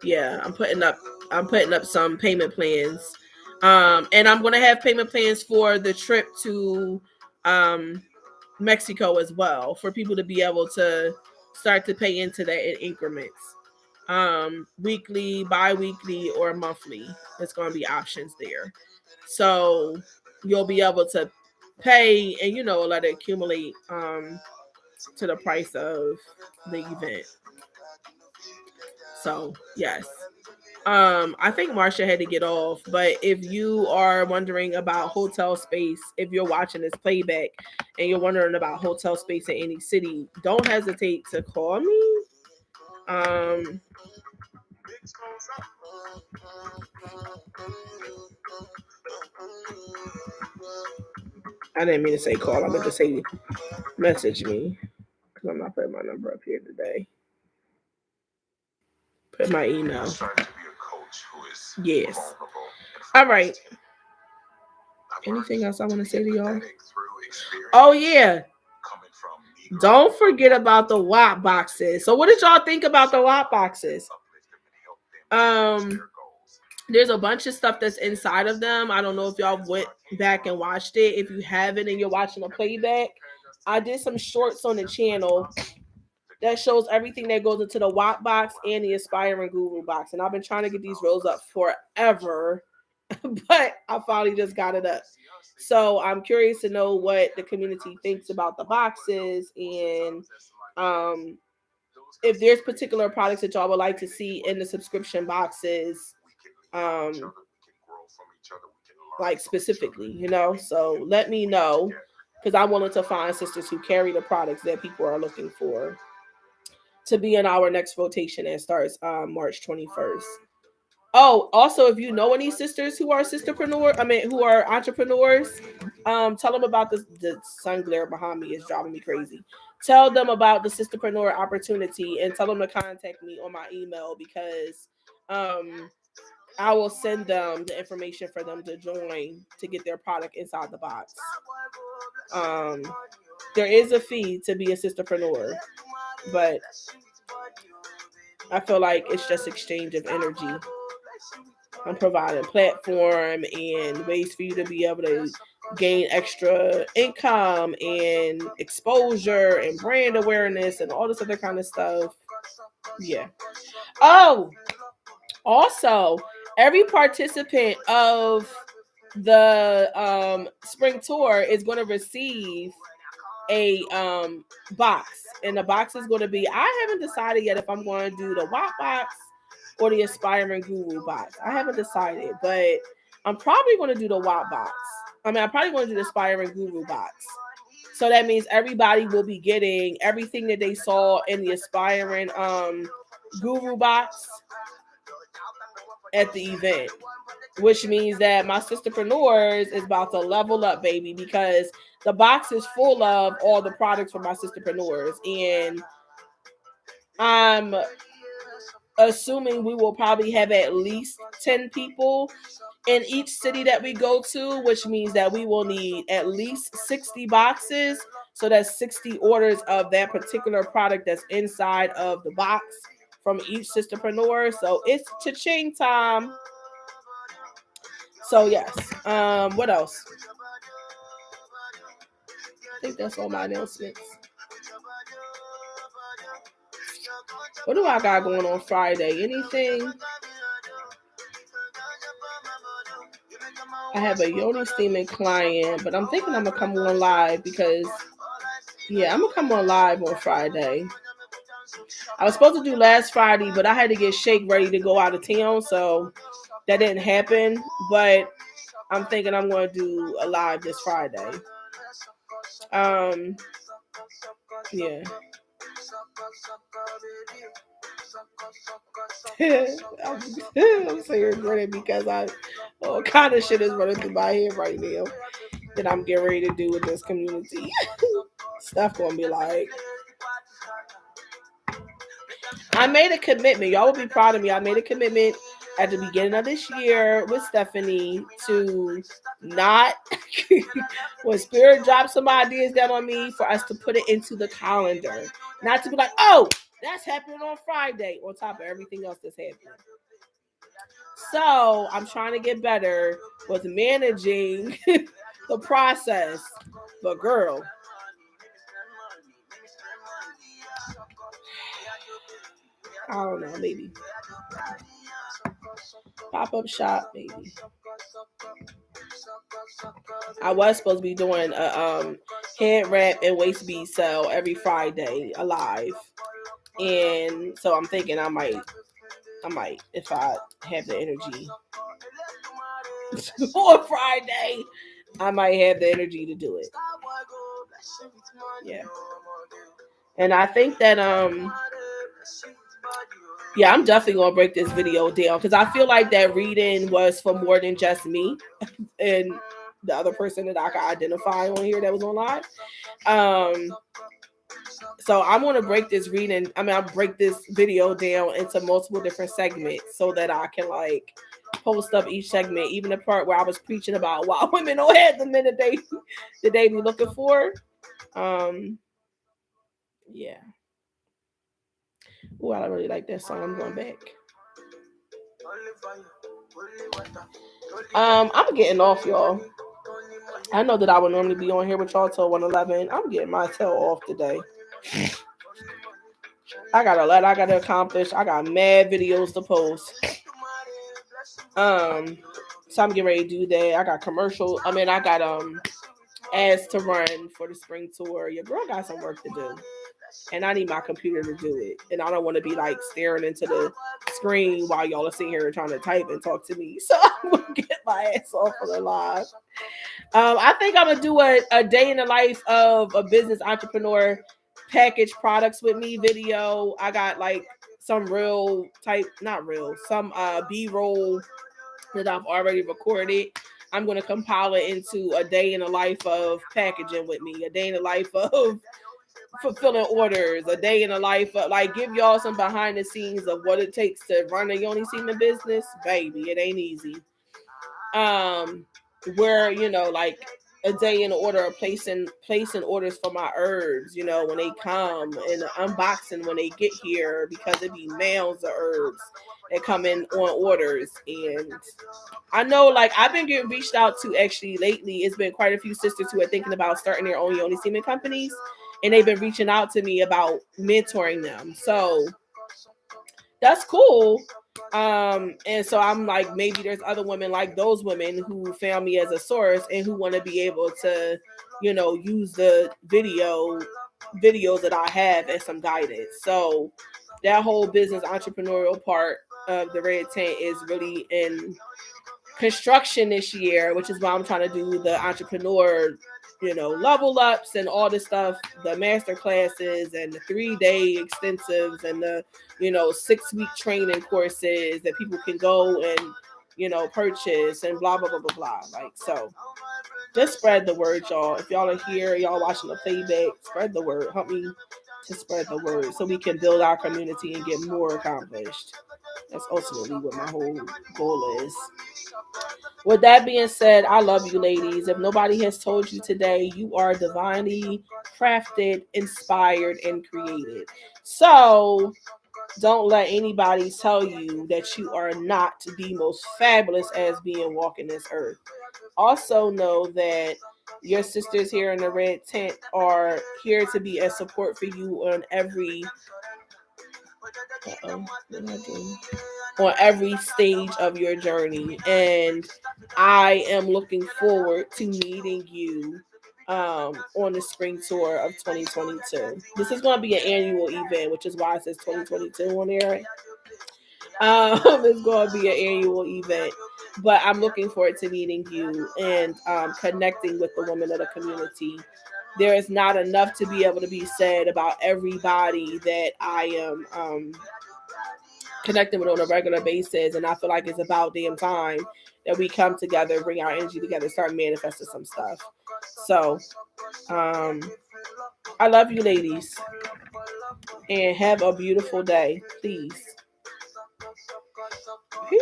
yeah, I'm putting up some payment plans. And I'm going to have payment plans for the trip to Mexico as well, for people to be able to start to pay into that in increments, weekly, bi-weekly, or monthly. There's going to be options there, so you'll be able to pay and let it accumulate to the price of the event. So yes, I think Marsha had to get off, but if you are wondering about hotel space, if you're watching this playback and you're wondering about hotel space in any city, don't hesitate to call me. I didn't mean to say call. I meant to say message me, because I'm not putting my number up here today. Put my email. Yes. All right. Anything else I want to say to y'all? Oh yeah. Don't forget about the WAP boxes. So what did y'all think about the WAP boxes? There's a bunch of stuff that's inside of them. I don't know if y'all went back and watched it. If you haven't and you're watching a playback, I did some shorts on the channel that shows everything that goes into the WAP box and the Aspiring Guru box. And I've been trying to get these rolls up forever, but I finally just got it up. So I'm curious to know what the community thinks about the boxes, and if there's particular products that y'all would like to see in the subscription boxes, like specifically, So let me know, because I wanted to find sisters who carry the products that people are looking for to be in our next rotation that starts March 21st. Oh, also, if you know any sisters who are who are entrepreneurs, tell them about this. The sun glare behind me is driving me crazy. Tell them about the sisterpreneur opportunity and tell them to contact me on my email, because I will send them the information for them to join to get their product inside the box. Um, there is a fee to be a sisterpreneur, but I feel like it's just exchange of energy. I'm providing platform and ways for you to be able to gain extra income and exposure and brand awareness and all this other kind of stuff. Yeah. Oh, also, every participant of the spring tour is going to receive a box, and the box is going to be, I haven't decided yet if I'm going to do the WAP box or the Aspiring Guru box. I haven't decided, but I'm probably going to do the WAP box. I'm probably going to do the Aspiring Guru box. So that means everybody will be getting everything that they saw in the Aspiring Guru box at the event, which means that my sisterpreneurs is about to level up, baby, because the box is full of all the products for my sisterpreneurs, and I'm assuming we will probably have at least 10 people in each city that we go to, which means that we will need at least 60 boxes. So that's 60 orders of that particular product that's inside of the box from each sisterpreneur. So it's cha-ching time. So yes. What else? I think that's all my announcements. What do I got going on Friday? Anything? I have a Yoni steaming client, but I'm thinking I'm gonna come on live because, yeah, I'm gonna come on live on Friday. I was supposed to do last Friday, but I had to get Shake ready to go out of town, so that didn't happen. But I'm thinking I'm going to do a live this Friday. Yeah. I'm so regretting because all kind of shit is running through my head right now that I'm getting ready to do with this community. Stuff gonna be like, I made a commitment. Y'all will be proud of me. I made a commitment at the beginning of this year with Stephanie to not, when Spirit drops some ideas down on me, for us to put it into the calendar. Not to be like, oh, that's happening on Friday, on top of everything else that's happening. So I'm trying to get better with managing the process. But girl, I don't know, maybe pop-up shop, maybe. I was supposed to be doing a head wrap and waist bead sale every Friday alive, and so I'm thinking I might, if I have the energy on Friday, I might have the energy to do it. Yeah, and I think that yeah, I'm definitely gonna break this video down because I feel like that reading was for more than just me and the other person that I could identify on here that was on live. So I'm gonna break this reading. I'll break this video down into multiple different segments so that I can like post up each segment, even the part where I was preaching about why women don't have the men that they be looking for. Yeah. Oh, I really like that song. I'm going back. I'm getting off, y'all. I know that I would normally be on here with y'all till 1:11. I'm getting my tail off today. I got a lot I gotta accomplish. I got mad videos to post. So I'm getting ready to do that. I got commercial. I got ads to run for the spring tour. Your girl got some work to do. and I need my computer to do it. And I don't want to be like staring into the screen while y'all are sitting here trying to type and talk to me. So I'm gonna get my ass off of the live. I think I'm gonna do a day in the life of a business entrepreneur package products with me video. I got like some real type, not real, some B-roll that I've already recorded. I'm gonna compile it into a day in the life of packaging with me, a day in the life of fulfilling orders, a day in the life of like give y'all some behind the scenes of what it takes to run a Yoni semen business. Baby, it ain't easy. Where like a day in the order of placing orders for my herbs, when they come, and the unboxing when they get here, because it be mails of herbs that come in on orders. And I know, like, I've been getting reached out to actually lately. It's been quite a few sisters who are thinking about starting their own Yoni semen companies, and they've been reaching out to me about mentoring them. So that's cool. And so I'm like, maybe there's other women like those women who found me as a source and who want to be able to, use the videos that I have as some guidance. So that whole business entrepreneurial part of the red tent is really in construction this year, which is why I'm trying to do the entrepreneur, level ups and all this stuff, the master classes and the 3-day extensives and the, 6-week training courses that people can go and, purchase and blah, blah, blah, blah, blah. Like, so just spread the word, y'all. If y'all are here, y'all watching the playback, spread the word. Help me to spread the word so we can build our community and get more accomplished. That's ultimately what my whole goal is. With that being said, I love you, ladies. If nobody has told you today, you are divinely crafted, inspired, and created. So don't let anybody tell you that you are not the most fabulous as being walking this earth. Also know that your sisters here in the red tent are here to be a support for you on every stage of your journey. And I am looking forward to meeting you on the spring tour of 2022. This is going to be an annual event, which is why it says 2022 on there. It's going to be an annual event, but I'm looking forward to meeting you and connecting with the women of the community. There is not enough to be able to be said about everybody that I am connecting with on a regular basis, and I feel like it's about damn time that we come together, bring our energy together, start manifesting some stuff. So I love you, ladies, and have a beautiful day. Please. Peace.